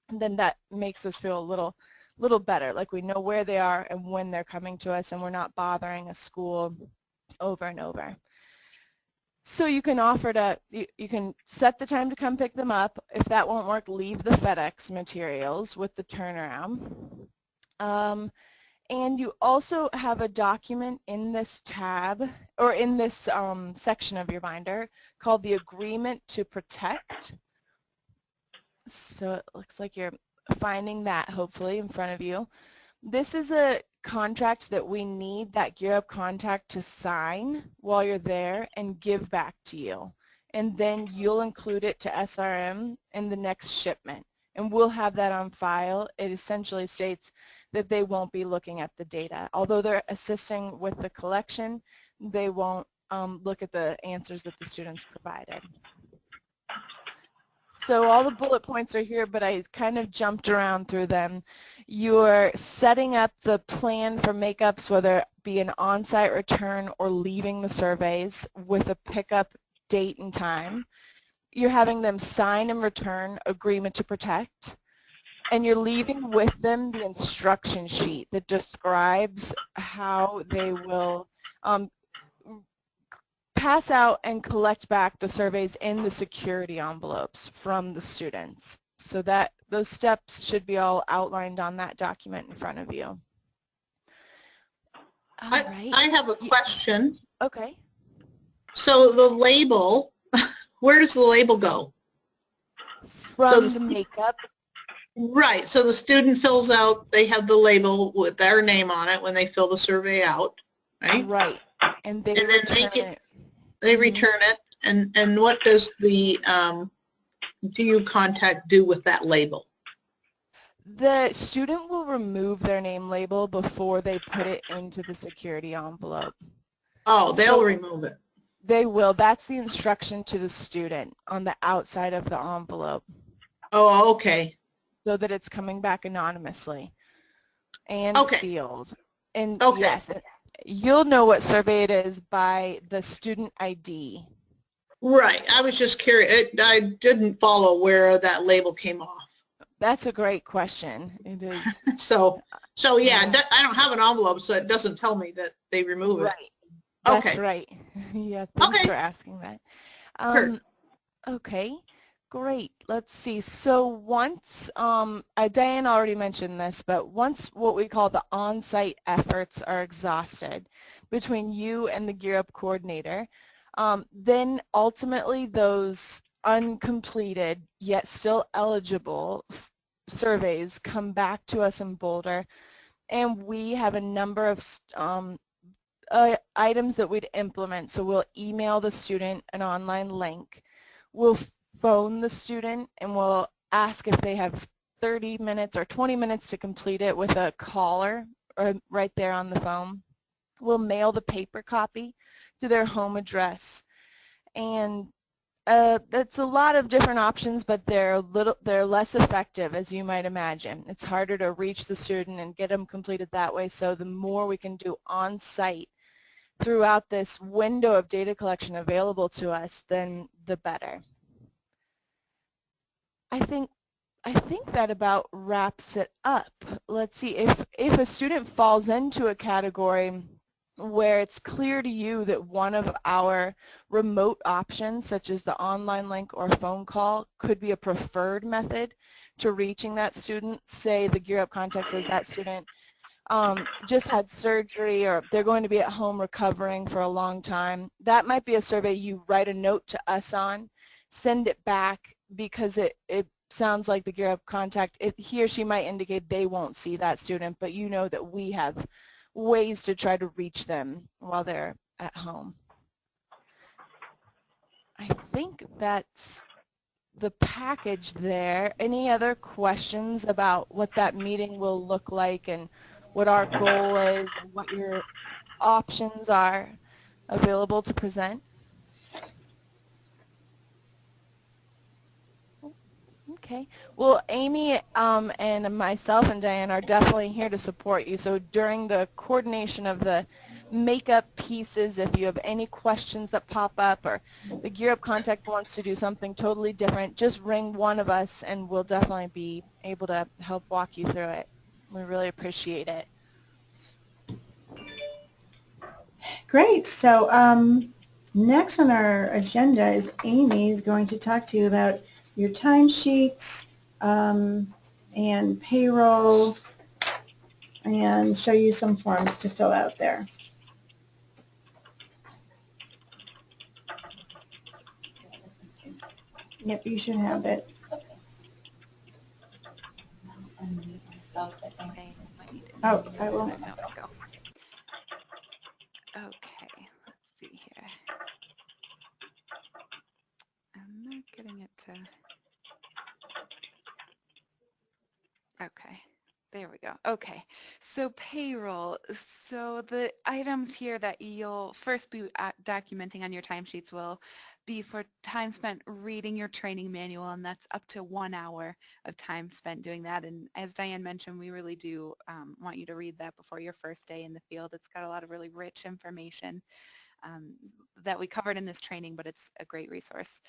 then that makes us feel a little better, like we know where they are and when they're coming to us, and we're not bothering a school over and over. So you can offer to, you can set the time to come pick them up. If that won't work, leave the FedEx materials with the turnaround. And you also have a document in this tab, or in this section of your binder, called the Agreement to Protect. So it looks like you're finding that, hopefully, in front of you. This is a contract that we need that GEARUP contact to sign while you're there and give back to you. And then you'll include it to SRM in the next shipment. And we'll have that on file. It essentially states that they won't be looking at the data. Although they're assisting with the collection, they won't look at the answers that the students provided. So all the bullet points are here, but I kind of jumped around through them. You're setting up the plan for makeups, whether it be an on-site return or leaving the surveys with a pickup date and time. You're having them sign and return Agreement to Protect, and you're leaving with them the instruction sheet that describes how they will pass out and collect back the surveys in the security envelopes from the students. So that those steps should be all outlined on that document in front of you. I have a question. Okay. So the label, where does the label go? From the makeup. Right. So the student fills out, they have the label with their name on it when they fill the survey out, right? Right. And then they return it. And what does the DU contact do with that label? The student will remove their name label before they put it into the security envelope. Oh, they'll remove it. They will. That's the instruction to the student on the outside of the envelope. Oh, okay. So that it's coming back anonymously and sealed. And yes, you'll know what survey it is by the student ID. Right. I was just curious. I didn't follow where that label came off. That's a great question. It is. So yeah, I don't have an envelope, so it doesn't tell me that they remove it. Right. That's right. Yeah, thanks for asking that. Okay, great. Let's see. So once, Diane already mentioned this, but once what we call the on-site efforts are exhausted between you and the GEARUP coordinator, Then ultimately those uncompleted yet still eligible surveys come back to us in Boulder, and we have a number of items that we'd implement. So we'll email the student an online link. We'll phone the student and we'll ask if they have 30 minutes or 20 minutes to complete it with a caller or right there on the phone. We'll mail the paper copy to their home address. And that's a lot of different options, but they're less effective, as you might imagine. It's harder to reach the student and get them completed that way, so the more we can do on site throughout this window of data collection available to us, then the better. I think that about wraps it up. Let's see, if a student falls into a category where it's clear to you that one of our remote options, such as the online link or phone call, could be a preferred method to reaching that student, say the GEARUP contact says that student just had surgery or they're going to be at home recovering for a long time, that might be a survey you write a note to us on, send it back, because it sounds like the GEARUP contact, he or she might indicate they won't see that student, but you know that we have ways to try to reach them while they're at home. I think that's the package there. Any other questions about what that meeting will look like and what our goal is, what your options are available to present? Okay. Well, Amy and myself and Diane are definitely here to support you. So during the coordination of the makeup pieces, if you have any questions that pop up or the GEARUP contact wants to do something totally different, just ring one of us and we'll definitely be able to help walk you through it. We really appreciate it. Great. So next on our agenda is Amy is going to talk to you about your timesheets and payroll and show you some forms to fill out there. Yep, you should have it. Unmute myself, I think. I might need to Oh, mute I will. There's no echo. Okay, let's see here. I'm not getting it to... Okay, there we go. Okay, so payroll. So the items here that you'll first be documenting on your timesheets will be for time spent reading your training manual, and that's up to 1 hour of time spent doing that. And as Diane mentioned, we really do want you to read that before your first day in the field. It's got a lot of really rich information that we covered in this training, but it's a great resource.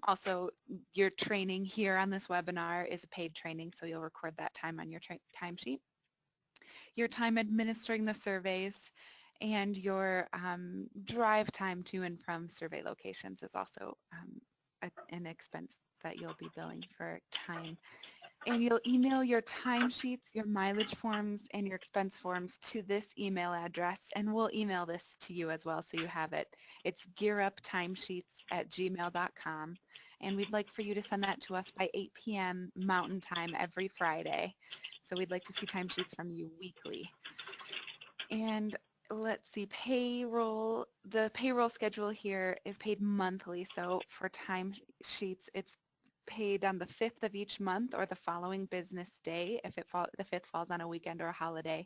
Also, your training here on this webinar is a paid training, so you'll record that time on your timesheet. Your time administering the surveys and your drive time to and from survey locations is also an expense that you'll be billing for time. And you'll email your timesheets, your mileage forms, and your expense forms to this email address, and we'll email this to you as well so you have it. It's gearuptimesheets@gmail.com, and we'd like for you to send that to us by 8 p.m. Mountain Time every Friday. So we'd like to see timesheets from you weekly. And let's see, payroll, the payroll schedule here is paid monthly, so for timesheets, it's paid on the 5th of each month or the following business day if the 5th falls on a weekend or a holiday.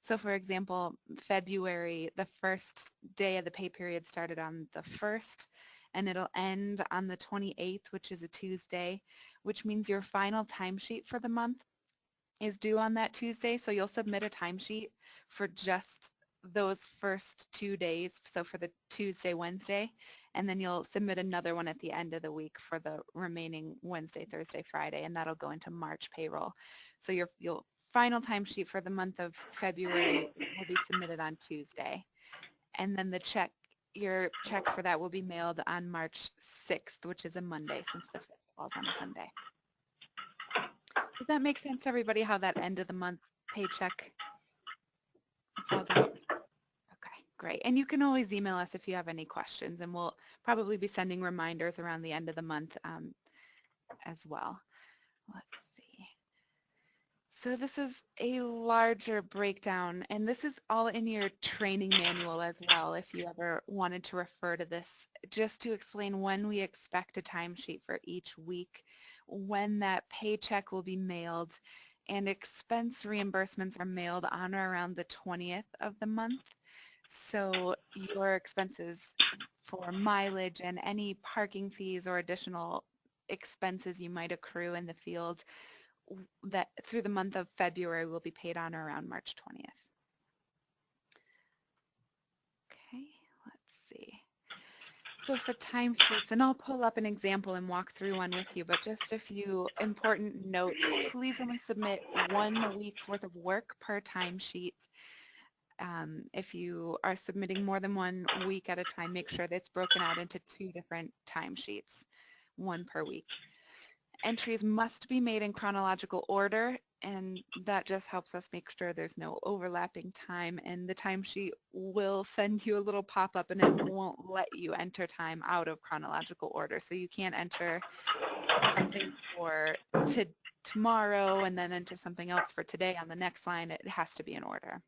So for example, February, the first day of the pay period started on the 1st and it'll end on the 28th, which is a Tuesday, which means your final timesheet for the month is due on that Tuesday. So you'll submit a timesheet for just those first 2 days, so for the Tuesday, Wednesday, and then you'll submit another one at the end of the week for the remaining Wednesday, Thursday, Friday, and that'll go into March payroll. So your final timesheet for the month of February will be submitted on Tuesday, and then your check for that will be mailed on March 6th, which is a Monday since the 5th falls on a Sunday. Does that make sense to everybody how that end of the month paycheck falls out? Okay, Great. And you can always email us if you have any questions, and we'll probably be sending reminders around the end of the month as well. Let's see. So this is a larger breakdown, and this is all in your training manual as well if you ever wanted to refer to this, just to explain when we expect a timesheet for each week, when that paycheck will be mailed, and expense reimbursements are mailed on or around the 20th of the month. So your expenses for mileage and any parking fees or additional expenses you might accrue in the field that through the month of February will be paid on or around March 20th. Okay, let's see. So for timesheets, and I'll pull up an example and walk through one with you, but just a few important notes. Please only submit 1 week's worth of work per timesheet. If you are submitting more than 1 week at a time, make sure that it's broken out into 2 different timesheets, 1 per week. Entries must be made in chronological order, and that just helps us make sure there's no overlapping time, and the timesheet will send you a little pop-up and it won't let you enter time out of chronological order. So you can't enter something for tomorrow and then enter something else for today on the next line. It has to be in order.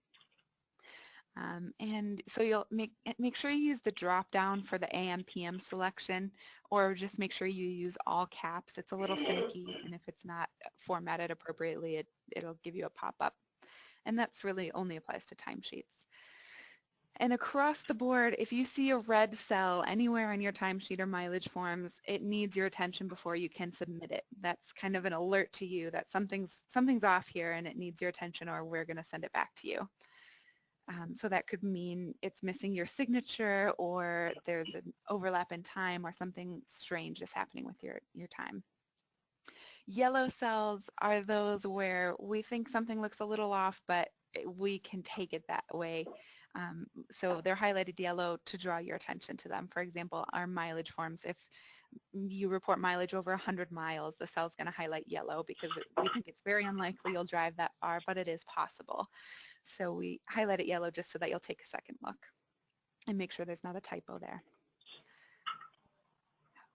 And so you'll make sure you use the drop down for the AM PM selection, or just make sure you use all caps. It's a little finicky, and if it's not formatted appropriately, it'll give you a pop-up. And that's really only applies to timesheets. And across the board, if you see a red cell anywhere in your timesheet or mileage forms, it needs your attention before you can submit it. That's kind of an alert to you that something's off here and it needs your attention, or we're going to send it back to you. So that could mean it's missing your signature, or there's an overlap in time, or something strange is happening with your time. Yellow cells are those where we think something looks a little off, but we can take it that way. So they're highlighted yellow to draw your attention to them. For example, our mileage forms, if you report mileage over 100 miles, the cell's going to highlight yellow because we think it's very unlikely you'll drive that far, but it is possible. So we highlight it yellow just so that you'll take a second look and make sure there's not a typo there.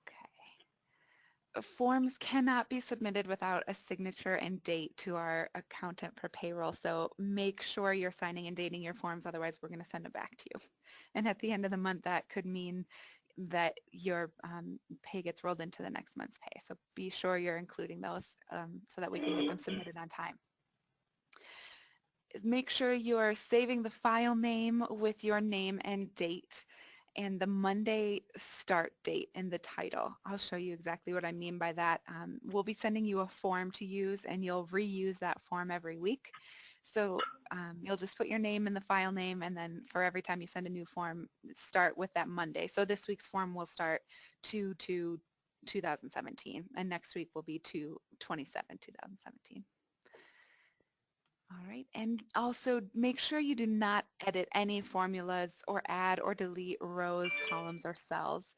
Okay. Forms cannot be submitted without a signature and date to our accountant per payroll, so make sure you're signing and dating your forms, otherwise we're going to send them back to you. And at the end of the month, that could mean that your pay gets rolled into the next month's pay. So be sure you're including those so that we can get them submitted on time. Make sure you are saving the file name with your name and date and the Monday start date in the title. I'll show you exactly what I mean by that. We'll be sending you a form to use, and you'll reuse that form every week. So you'll just put your name in the file name, and then for every time you send a new form, start with that Monday. So this week's form will start 2/2/2017, and next week will be 2/27/2017. All right, and also make sure you do not edit any formulas or add or delete rows, columns, or cells.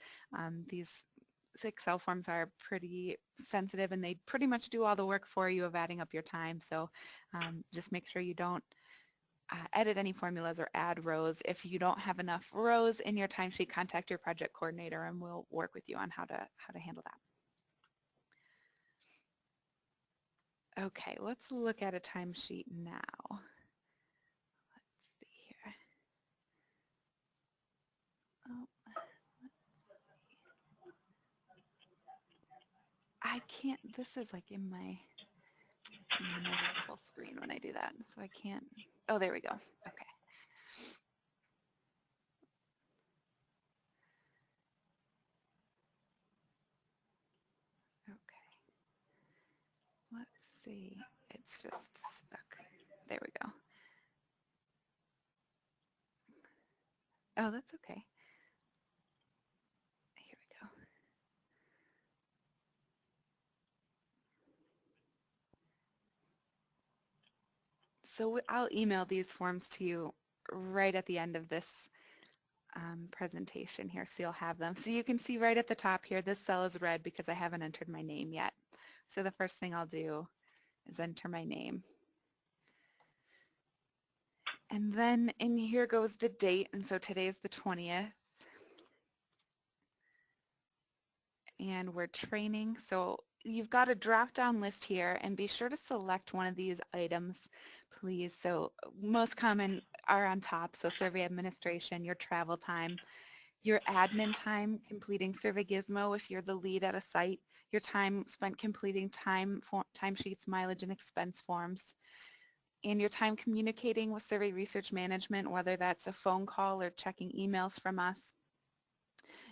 These Excel forms are pretty sensitive, and they pretty much do all the work for you of adding up your time. So just make sure you don't edit any formulas or add rows. If you don't have enough rows in your timesheet, contact your project coordinator and we'll work with you on how to handle that. Okay, let's look at a timesheet now. Let's see here. Oh, I can't, this is like in my full screen when I do that, so I can't. Oh, there we go. Okay. Okay. Let's see. It's just stuck. There we go. Oh, that's okay. Here we go. So I'll email these forms to you right at the end of this presentation here, so you'll have them. So you can see right at the top here, this cell is red because I haven't entered my name yet. So the first thing I'll do is enter my name. And then in here goes the date, and so today's the 20th. And we're training, so you've got a drop-down list here, and be sure to select one of these items, please. So most common are on top, so survey administration, your travel time, your admin time completing Survey Gizmo if you're the lead at a site, your time spent completing timesheets, mileage, and expense forms, and your time communicating with Survey Research Management, whether that's a phone call or checking emails from us,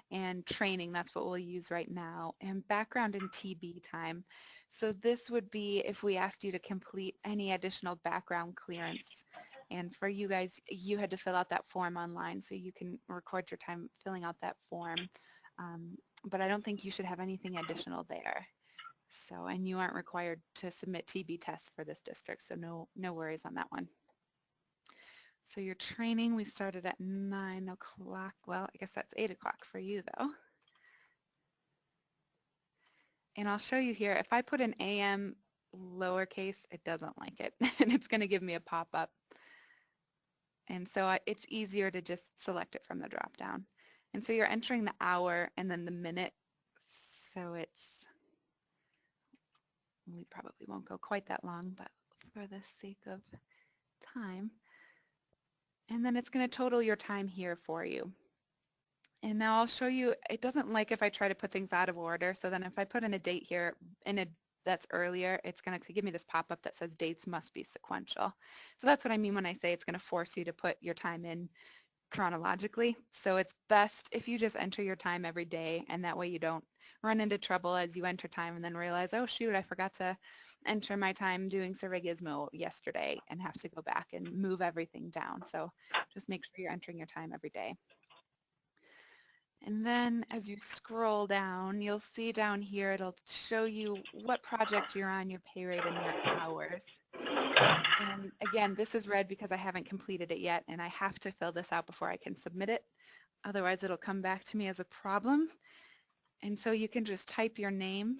and training, that's what we'll use right now, and background and TB time. So this would be if we asked you to complete any additional background clearance. And for you guys, you had to fill out that form online, so you can record your time filling out that form. But I don't think you should have anything additional there. So, and you aren't required to submit TB tests for this district, so no worries on that one. So your training, we started at 9 o'clock. Well, I guess that's 8 o'clock for you though. And I'll show you here, if I put an AM lowercase, it doesn't like it. And it's going to give me a pop-up. And so it's easier to just select it from the drop-down. And so you're entering the hour and then the minute. So it's, we probably won't go quite that long, but for the sake of time. And then it's going to total your time here for you. And now I'll show you, it doesn't like if I try to put things out of order. So then if I put in a date here that's earlier, it's going to give me this pop-up that says dates must be sequential. So that's what I mean when I say it's going to force you to put your time in chronologically. So it's best if you just enter your time every day, and that way you don't run into trouble as you enter time and then realize, oh shoot, I forgot to enter my time doing Survey Gizmo yesterday and have to go back and move everything down. So just make sure you're entering your time every day. And then as you scroll down, you'll see down here, it'll show you what project you're on, your pay rate, and your hours. And again, this is red because I haven't completed it yet, and I have to fill this out before I can submit it. Otherwise, it'll come back to me as a problem. And so you can just type your name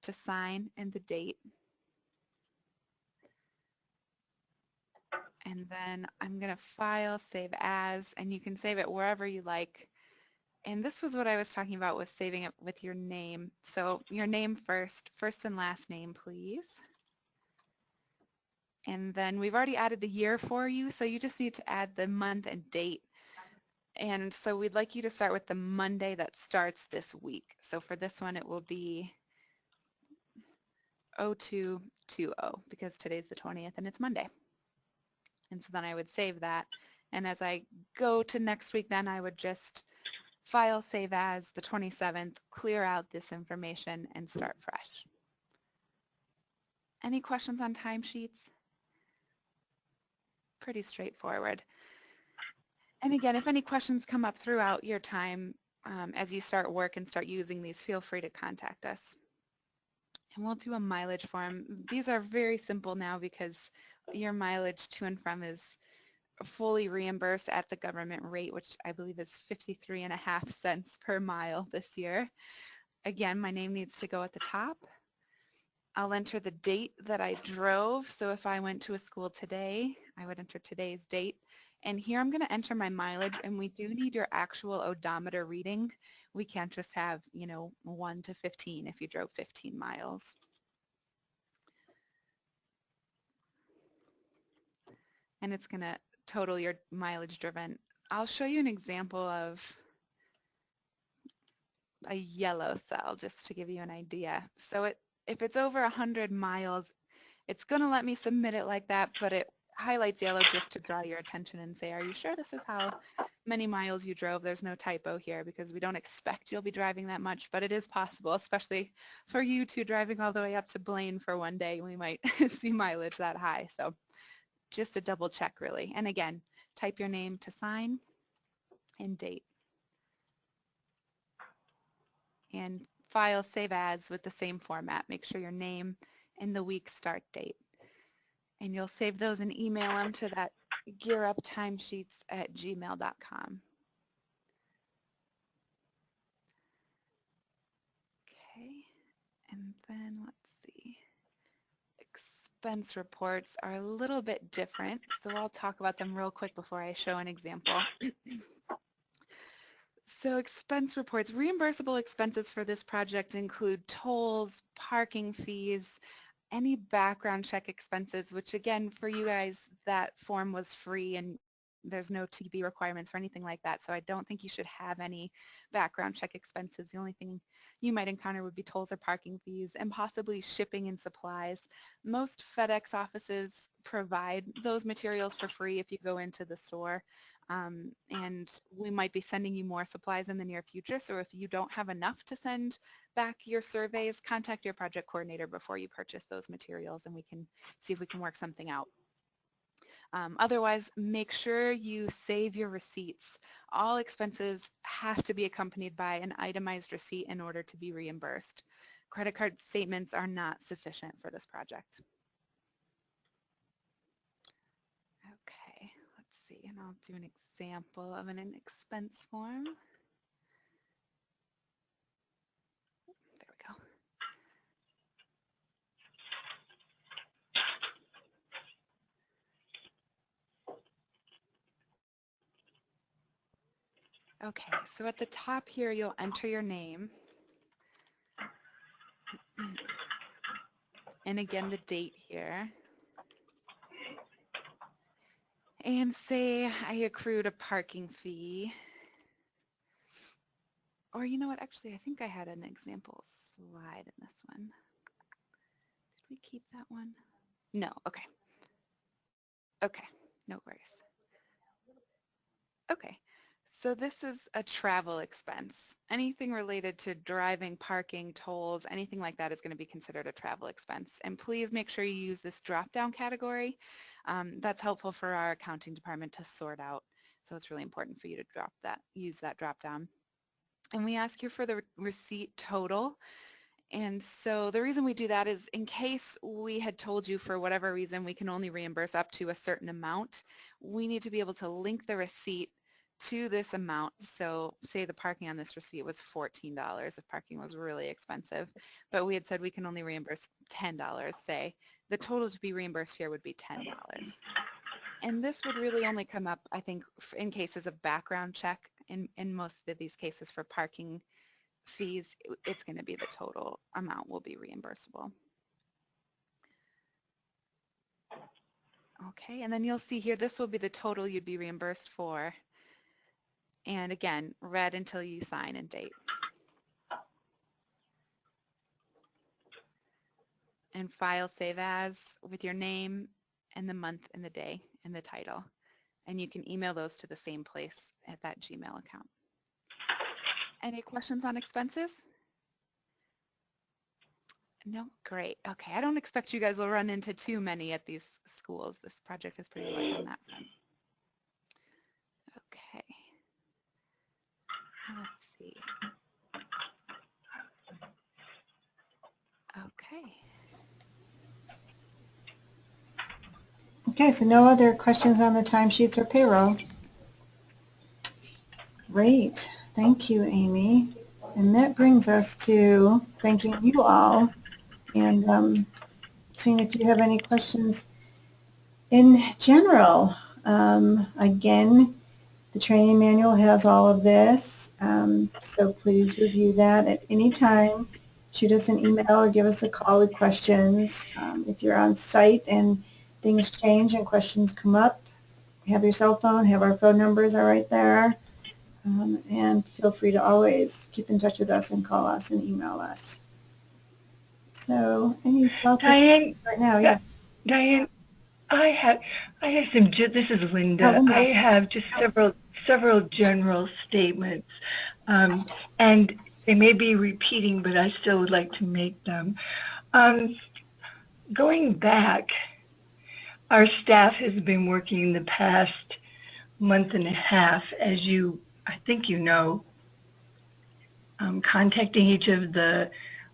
to sign and the date. And then I'm going to file, save as, and you can save it wherever you like. And this was what I was talking about with saving it with your name. So your name first and last name, please. And then we've already added the year for you, so you just need to add the month and date. And so we'd like you to start with the Monday that starts this week. So for this one, it will be 0220 because today's the 20th and it's Monday. And so then I would save that. And as I go to next week, then I would just file, save as the 27th, clear out this information, and start fresh. Any questions on timesheets? Pretty straightforward. And again, if any questions come up throughout your time as you start work and start using these, feel free to contact us. And we'll do a mileage form. These are very simple now because your mileage to and from is fully reimbursed at the government rate, which I believe is 53.5 cents per mile this year. Again, my name needs to go at the top. I'll enter the date that I drove. So if I went to a school today, I would enter today's date. And here I'm going to enter my mileage, and we do need your actual odometer reading. We can't just have, 1 to 15 if you drove 15 miles. And it's going to total your mileage driven. I'll show you an example of a yellow cell just to give you an idea. So if it's over 100 miles, it's going to let me submit it like that, but it highlights yellow just to draw your attention and say, are you sure this is how many miles you drove? There's no typo here because we don't expect you'll be driving that much, but it is possible, especially for you two driving all the way up to Blaine for one day. We might see mileage that high. So just a double check really. And again, type your name to sign and date. And file, save as with the same format. Make sure your name and the week start date. And you'll save those and email them to that gearuptimesheets@gmail.com. Okay, and then let's see. expense reports are a little bit different, so I'll talk about them real quick before I show an example. So expense reports, reimbursable expenses for this project include tolls, parking fees, any background check expenses, which again, for you guys, that form was free and there's no TB requirements or anything like that. So I don't think you should have any background check expenses. The only thing you might encounter would be tolls or parking fees and possibly shipping and supplies. Most FedEx offices provide those materials for free if you go into the store. And we might be sending you more supplies in the near future. So if you don't have enough to send back your surveys, contact your project coordinator before you purchase those materials and we can see if we can work something out. Otherwise, make sure you save your receipts. All expenses have to be accompanied by an itemized receipt in order to be reimbursed. Credit card statements are not sufficient for this project. Okay, let's see, and I'll do an example of an expense form. There we go. Okay, so at the top here, you'll enter your name. And again, the date here. And say I accrued a parking fee. Or you know what, actually, I think I had an example slide in this one. Did we keep that one? No, okay. Okay, no worries. Okay, so this is a travel expense. Anything related to driving, parking, tolls, anything like that is going to be considered a travel expense. And please make sure you use this drop-down category. That's helpful for our accounting department to sort out. So it's really important for you to use that drop-down. And we ask you for the receipt total. And so the reason we do that is in case we had told you for whatever reason we can only reimburse up to a certain amount, we need to be able to link the receipt to this amount. So say the parking on this receipt was $14 if parking was really expensive, but we had said we can only reimburse $10, say. The total to be reimbursed here would be $10. And this would really only come up, I think, in cases of background check. In most of these cases for parking fees, it's going to be the total amount will be reimbursable. Okay, and then you'll see here, this will be the total you'd be reimbursed for. And again, read until you sign and date. And file save as with your name and the month and the day and the title. And you can email those to the same place at that Gmail account. Any questions on expenses? No? Great. Okay. I don't expect you guys will run into too many at these schools. This project is pretty light on that front. Okay. Let's see. Okay. Okay, so no other questions on the timesheets or payroll. Great. Thank you, Amy. And that brings us to thanking you all and seeing if you have any questions in general. Again, the training manual has all of this, so please review that at any time. Shoot us an email or give us a call with questions. If you're on site and things change and questions come up, have your cell phone, have our phone numbers are right there. And feel free to always keep in touch with us and call us and email us. So, any thoughts Diane, right now? Yeah. Diane, I have some. This is Linda. Linda. I have just several general statements, and they may be repeating, but I still would like to make them. Going back, our staff has been working the past month and a half, as I think you know, contacting each of the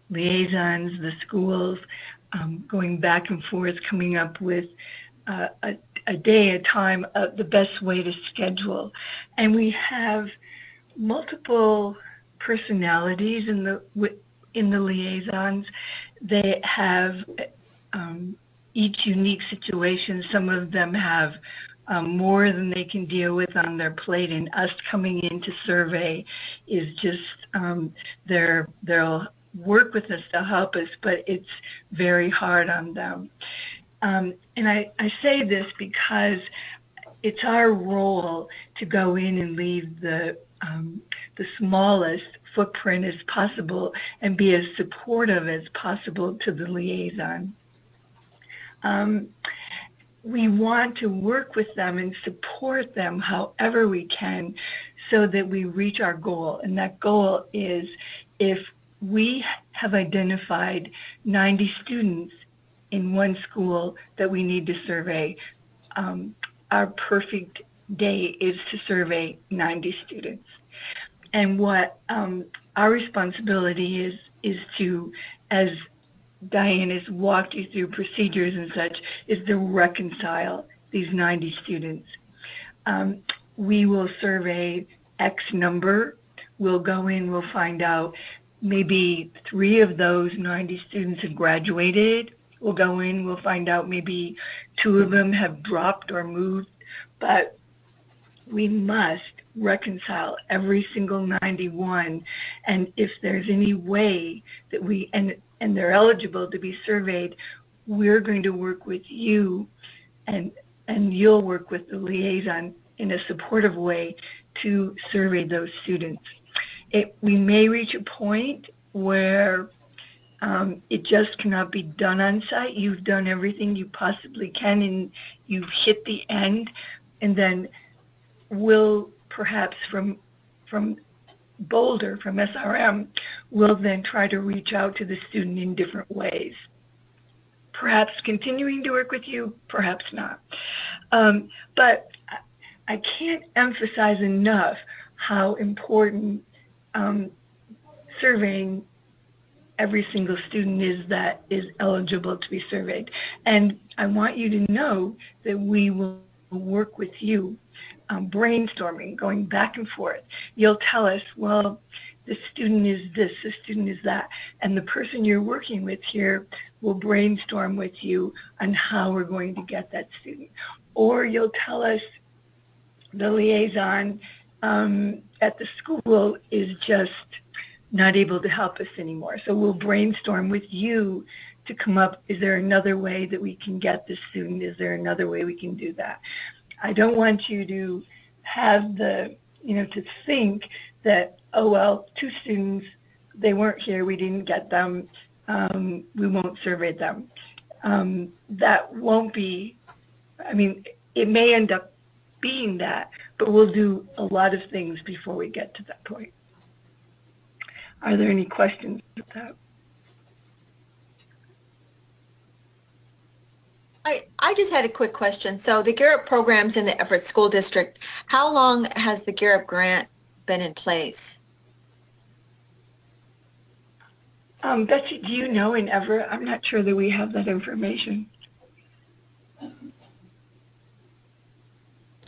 liaisons, the schools, going back and forth, coming up with a day, a time, the best way to schedule. And we have multiple personalities in the liaisons. They have each unique situation. Some of them have more than they can deal with on their plate, and us coming in to survey is just, they'll work with us to help us, but it's very hard on them. And I say this because it's our role to go in and leave the smallest footprint as possible and be as supportive as possible to the liaison. We want to work with them and support them however we can so that we reach our goal. And that goal is, if we have identified 90 students in one school that we need to survey, our perfect day is to survey 90 students. And what our responsibility is to, as Diane has walked you through procedures and such, is to reconcile these 90 students. We will survey X number. We'll go in, we'll find out maybe 3 of those 90 students have graduated. We'll go in, we'll find out maybe 2 of them have dropped or moved, but we must reconcile every single 91. And if there's any way that we, and they're eligible to be surveyed, we're going to work with you, and you'll work with the liaison in a supportive way to survey those students. We may reach a point where it just cannot be done on site. You've done everything you possibly can and you've hit the end, and then we'll perhaps from Boulder, from SRM, will then try to reach out to the student in different ways. Perhaps continuing to work with you, perhaps not. But I can't emphasize enough how important surveying every single student is that is eligible to be surveyed. And I want you to know that we will work with you, brainstorming, going back and forth. You'll tell us, well, the student is this, the student is that, and the person you're working with here will brainstorm with you on how we're going to get that student. Or you'll tell us the liaison at the school is just not able to help us anymore. So we'll brainstorm with you to come up, is there another way that we can get this student? Is there another way we can do that? I don't want you to have the, to think that, oh, well, 2 students, they weren't here, we didn't get them, we won't survey them. That won't be, it may end up being that, but we'll do a lot of things before we get to that point. Are there any questions with that? I just had a quick question. So the GEARUP programs in the Everett School District, how long has the GEARUP grant been in place? Betsy, do you know in Everett? I'm not sure that we have that information.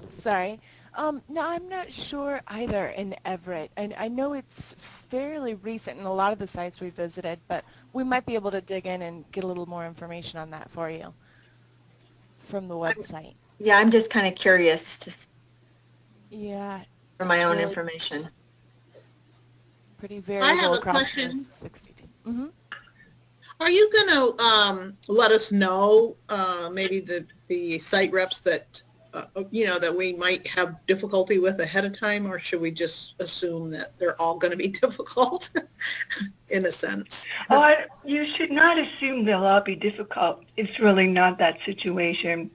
Sorry. No, I'm not sure either in Everett. And I know it's fairly recent in a lot of the sites we visited, but we might be able to dig in and get a little more information on that for you from the website. Yeah, I'm just kind of curious just Yeah. for my own Really information. pretty I have variable a across the question. 62. Mm-hmm. Are you going to let us know maybe the site reps that that we might have difficulty with ahead of time, or should we just assume that they're all going to be difficult in a sense? Oh, you should not assume they'll all be difficult. It's really not that situation.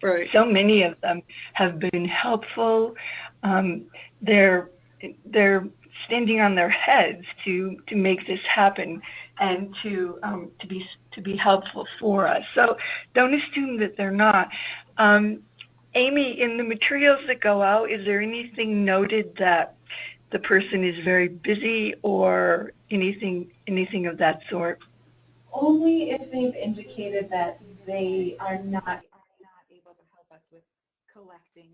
Right. So many of them have been helpful. They're standing on their heads to make this happen and to be helpful for us. So don't assume that they're not. Amy, in the materials that go out, is there anything noted that the person is very busy or anything of that sort? Only if they've indicated that they are not able to help us with collecting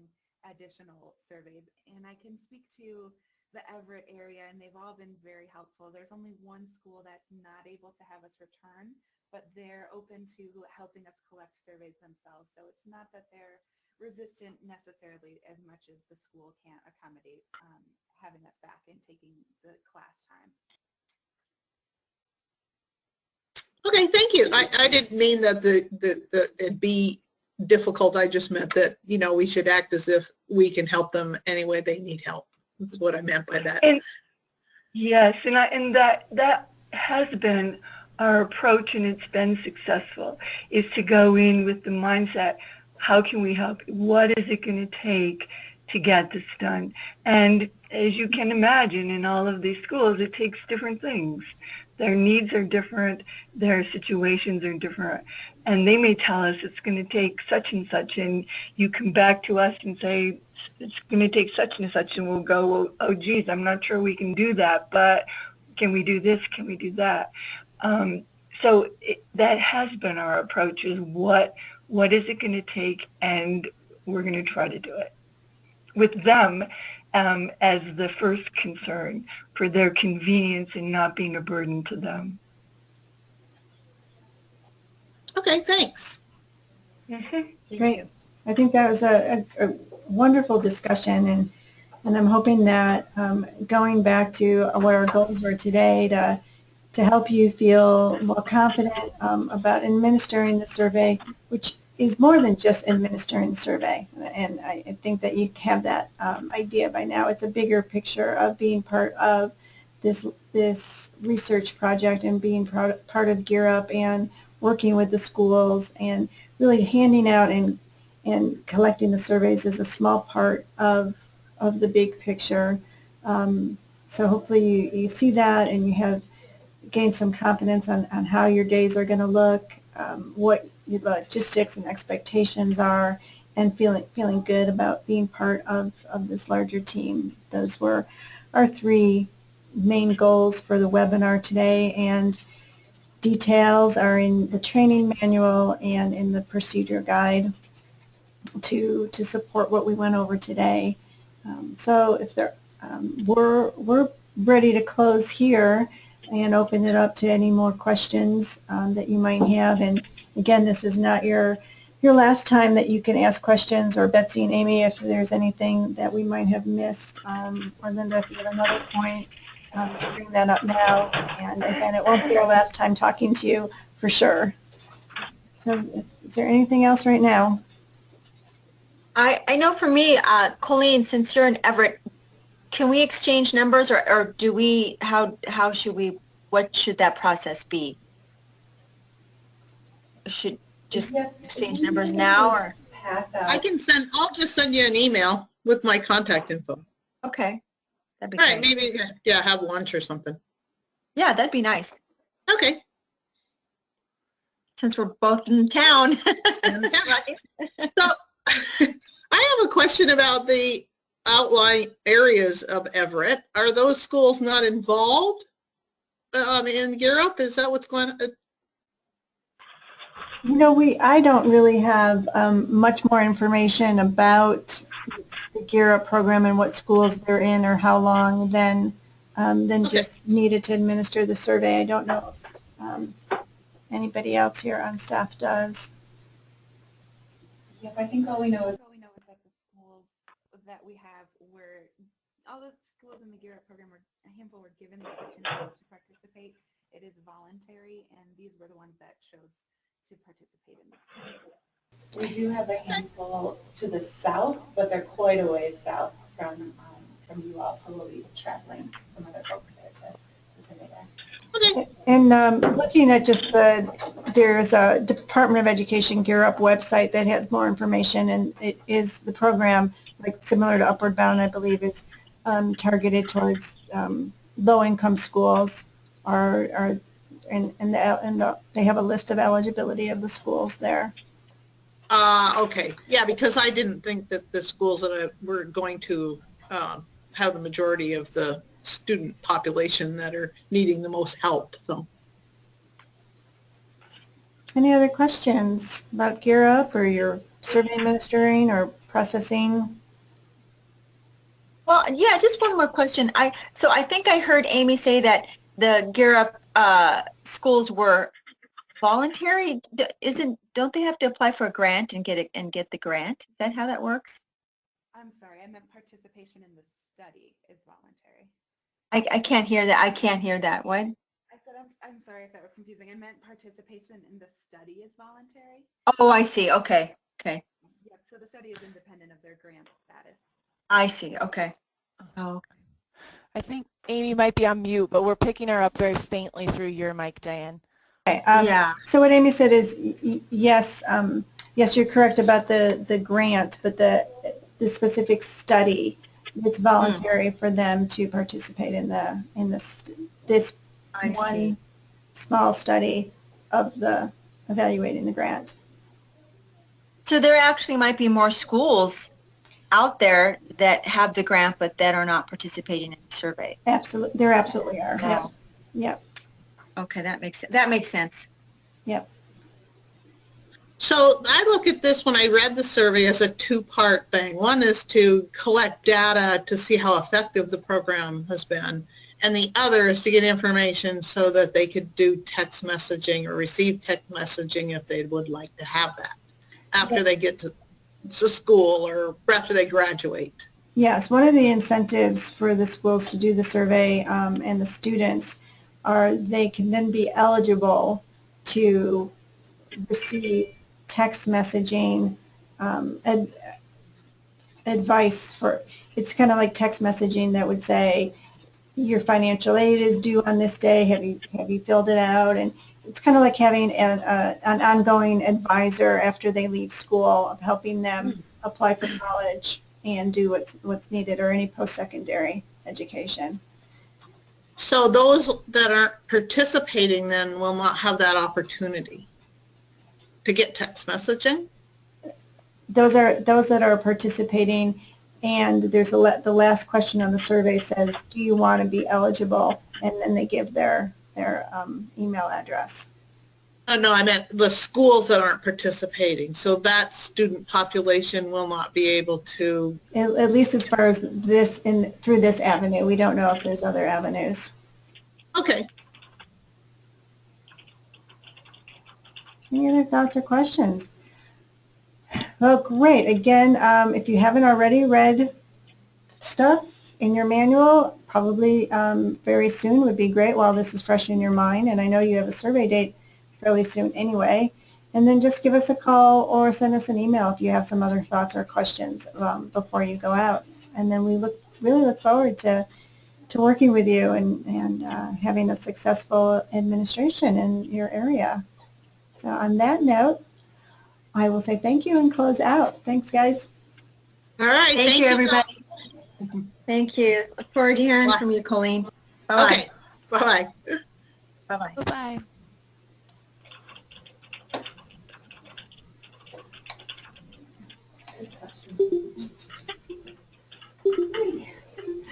additional surveys. And I can speak to the Everett area, and they've all been very helpful. There's only one school that's not able to have us return but they're open to helping us collect surveys themselves. So it's not that they're resistant necessarily as much as the school can't accommodate having us back and taking the class time. Okay, thank you. I didn't mean that it'd be difficult. I just meant that, you know, we should act as if we can help them any way they need help. That's what I meant by that. And yes, and that has been our approach, and it's been successful, is to go in with the mindset, how can we help? What is it going to take to get this done? And as you can imagine, in all of these schools, it takes different things. Their needs are different, their situations are different, and they may tell us it's going to take such and such, and you come back to us and say, it's going to take such and such, and we'll go, oh geez, I'm not sure we can do that, but can we do this, can we do that? So that has been our approach, is what is it going to take, and we're going to try to do it with them as the first concern, for their convenience and not being a burden to them. Okay, thanks. Mm-hmm. Great. I think that was a wonderful discussion, and I'm hoping that going back to what our goals were today to help you feel more confident about administering the survey, which is more than just administering the survey. And I think that you have that idea by now. It's a bigger picture of being part of this research project and being part of GEARUP and working with the schools and really handing out and collecting the surveys is a small part of the big picture. So hopefully you see that and you have gained some confidence on how your days are going to look, what your logistics and expectations are, and feeling good about being part of this larger team. Those were our three main goals for the webinar today, and details are in the training manual and in the procedure guide to support what we went over today. So if there, we're ready to close here and open it up to any more questions that you might have. And again, this is not your last time that you can ask questions, or Betsy and Amy, if there's anything that we might have missed, or Linda, if you have another point, to bring that up now. And again, it won't be our last time talking to you for sure. So is there anything else right now? I know for me, Colleen, since you're in Everett, can we exchange numbers, or do we, how should we, what should that process be? Should just exchange numbers now, or? Pass out. I'll just send you an email with my contact info. Okay, that'd be All right, great. maybe, yeah, have lunch or something. Yeah, that'd be nice, Okay. since we're both in town. Right. So I have a question about the outlying areas of Everett. Are those schools not involved in GEARUP? Is that what's going on? You know, I don't really have much more information about the GEARUP program and what schools they're in or how long than just needed to administer the survey. I don't know if anybody else here on staff does. Yep, I think all we know is that the schools that we have were, all the schools in the GEARUP program were, a handful were given the opportunity to participate. It is voluntary, and these were the ones that chose to participate in this. we do have a handful to the south, but they're quite a ways south from you all, so we'll be traveling some other folks there to survey there. Okay. And looking at just there's a Department of Education GEARUP website that has more information, and it is the program, like similar to Upward Bound, I believe, is targeted towards low-income schools, and they have a list of eligibility of the schools there. Okay. Yeah, because I didn't think that the schools that were going to have the majority of the student population that are needing the most help. So, any other questions about GEARUP or your survey administering or processing? Well, yeah, just one more question. So I think I heard Amy say that the GEARUP schools were voluntary? Don't they have to apply for a grant and get the grant? Is that how that works? I'm sorry, I meant participation in the study is voluntary. I can't hear that. I can't hear that. What? I said, I'm sorry if that was confusing. I meant participation in the study is voluntary. Oh, I see. Okay. Okay. Yep, so the study is independent of their grant status. I see. Okay. Oh, okay. I think Amy might be on mute, but we're picking her up very faintly through your mic, Diane. Okay, Yeah. so what Amy said is, yes, yes, you're correct about the grant, but the specific study, it's voluntary for them to participate in this I one see. small study of the evaluating the grant. So there actually might be more schools out there that have the grant but that are not participating in the survey. Absolutely, there absolutely are. Wow. Yep. Okay, that makes sense. Yep. So I look at this when I read the survey as a two-part thing. One is to collect data to see how effective the program has been, and the other is to get information so that they could do text messaging or receive text messaging if they would like to have that after they get to school or after they graduate. Yes, one of the incentives for the schools to do the survey and the students are they can then be eligible to receive text messaging advice for, it's kind of like text messaging that would say your financial aid is due on this day, have you filled it out? And it's kind of like having an ongoing advisor after they leave school of helping them apply for college and do what's needed or any post-secondary education. So those that aren't participating then will not have that opportunity to get text messaging? Those that are participating, and there's the last question on the survey says, do you want to be eligible? And then they give their email address. Oh, no, I meant the schools that aren't participating. So that student population will not be able to. At least as far as this through this avenue. We don't know if there's other avenues. Okay. Any other thoughts or questions? Well, great. Again, if you haven't already read stuff in your manual, probably very soon would be great while this is fresh in your mind. And I know you have a survey date fairly soon anyway. And then just give us a call or send us an email if you have some other thoughts or questions before you go out. And then we really look forward to working with you and having a successful administration in your area. So on that note, I will say thank you and close out. Thanks, guys. All right. Thank you, everybody. Thank you. Look forward to hearing from you, Colleen. Bye-bye. Okay. Bye-bye. Bye-bye. Bye-bye.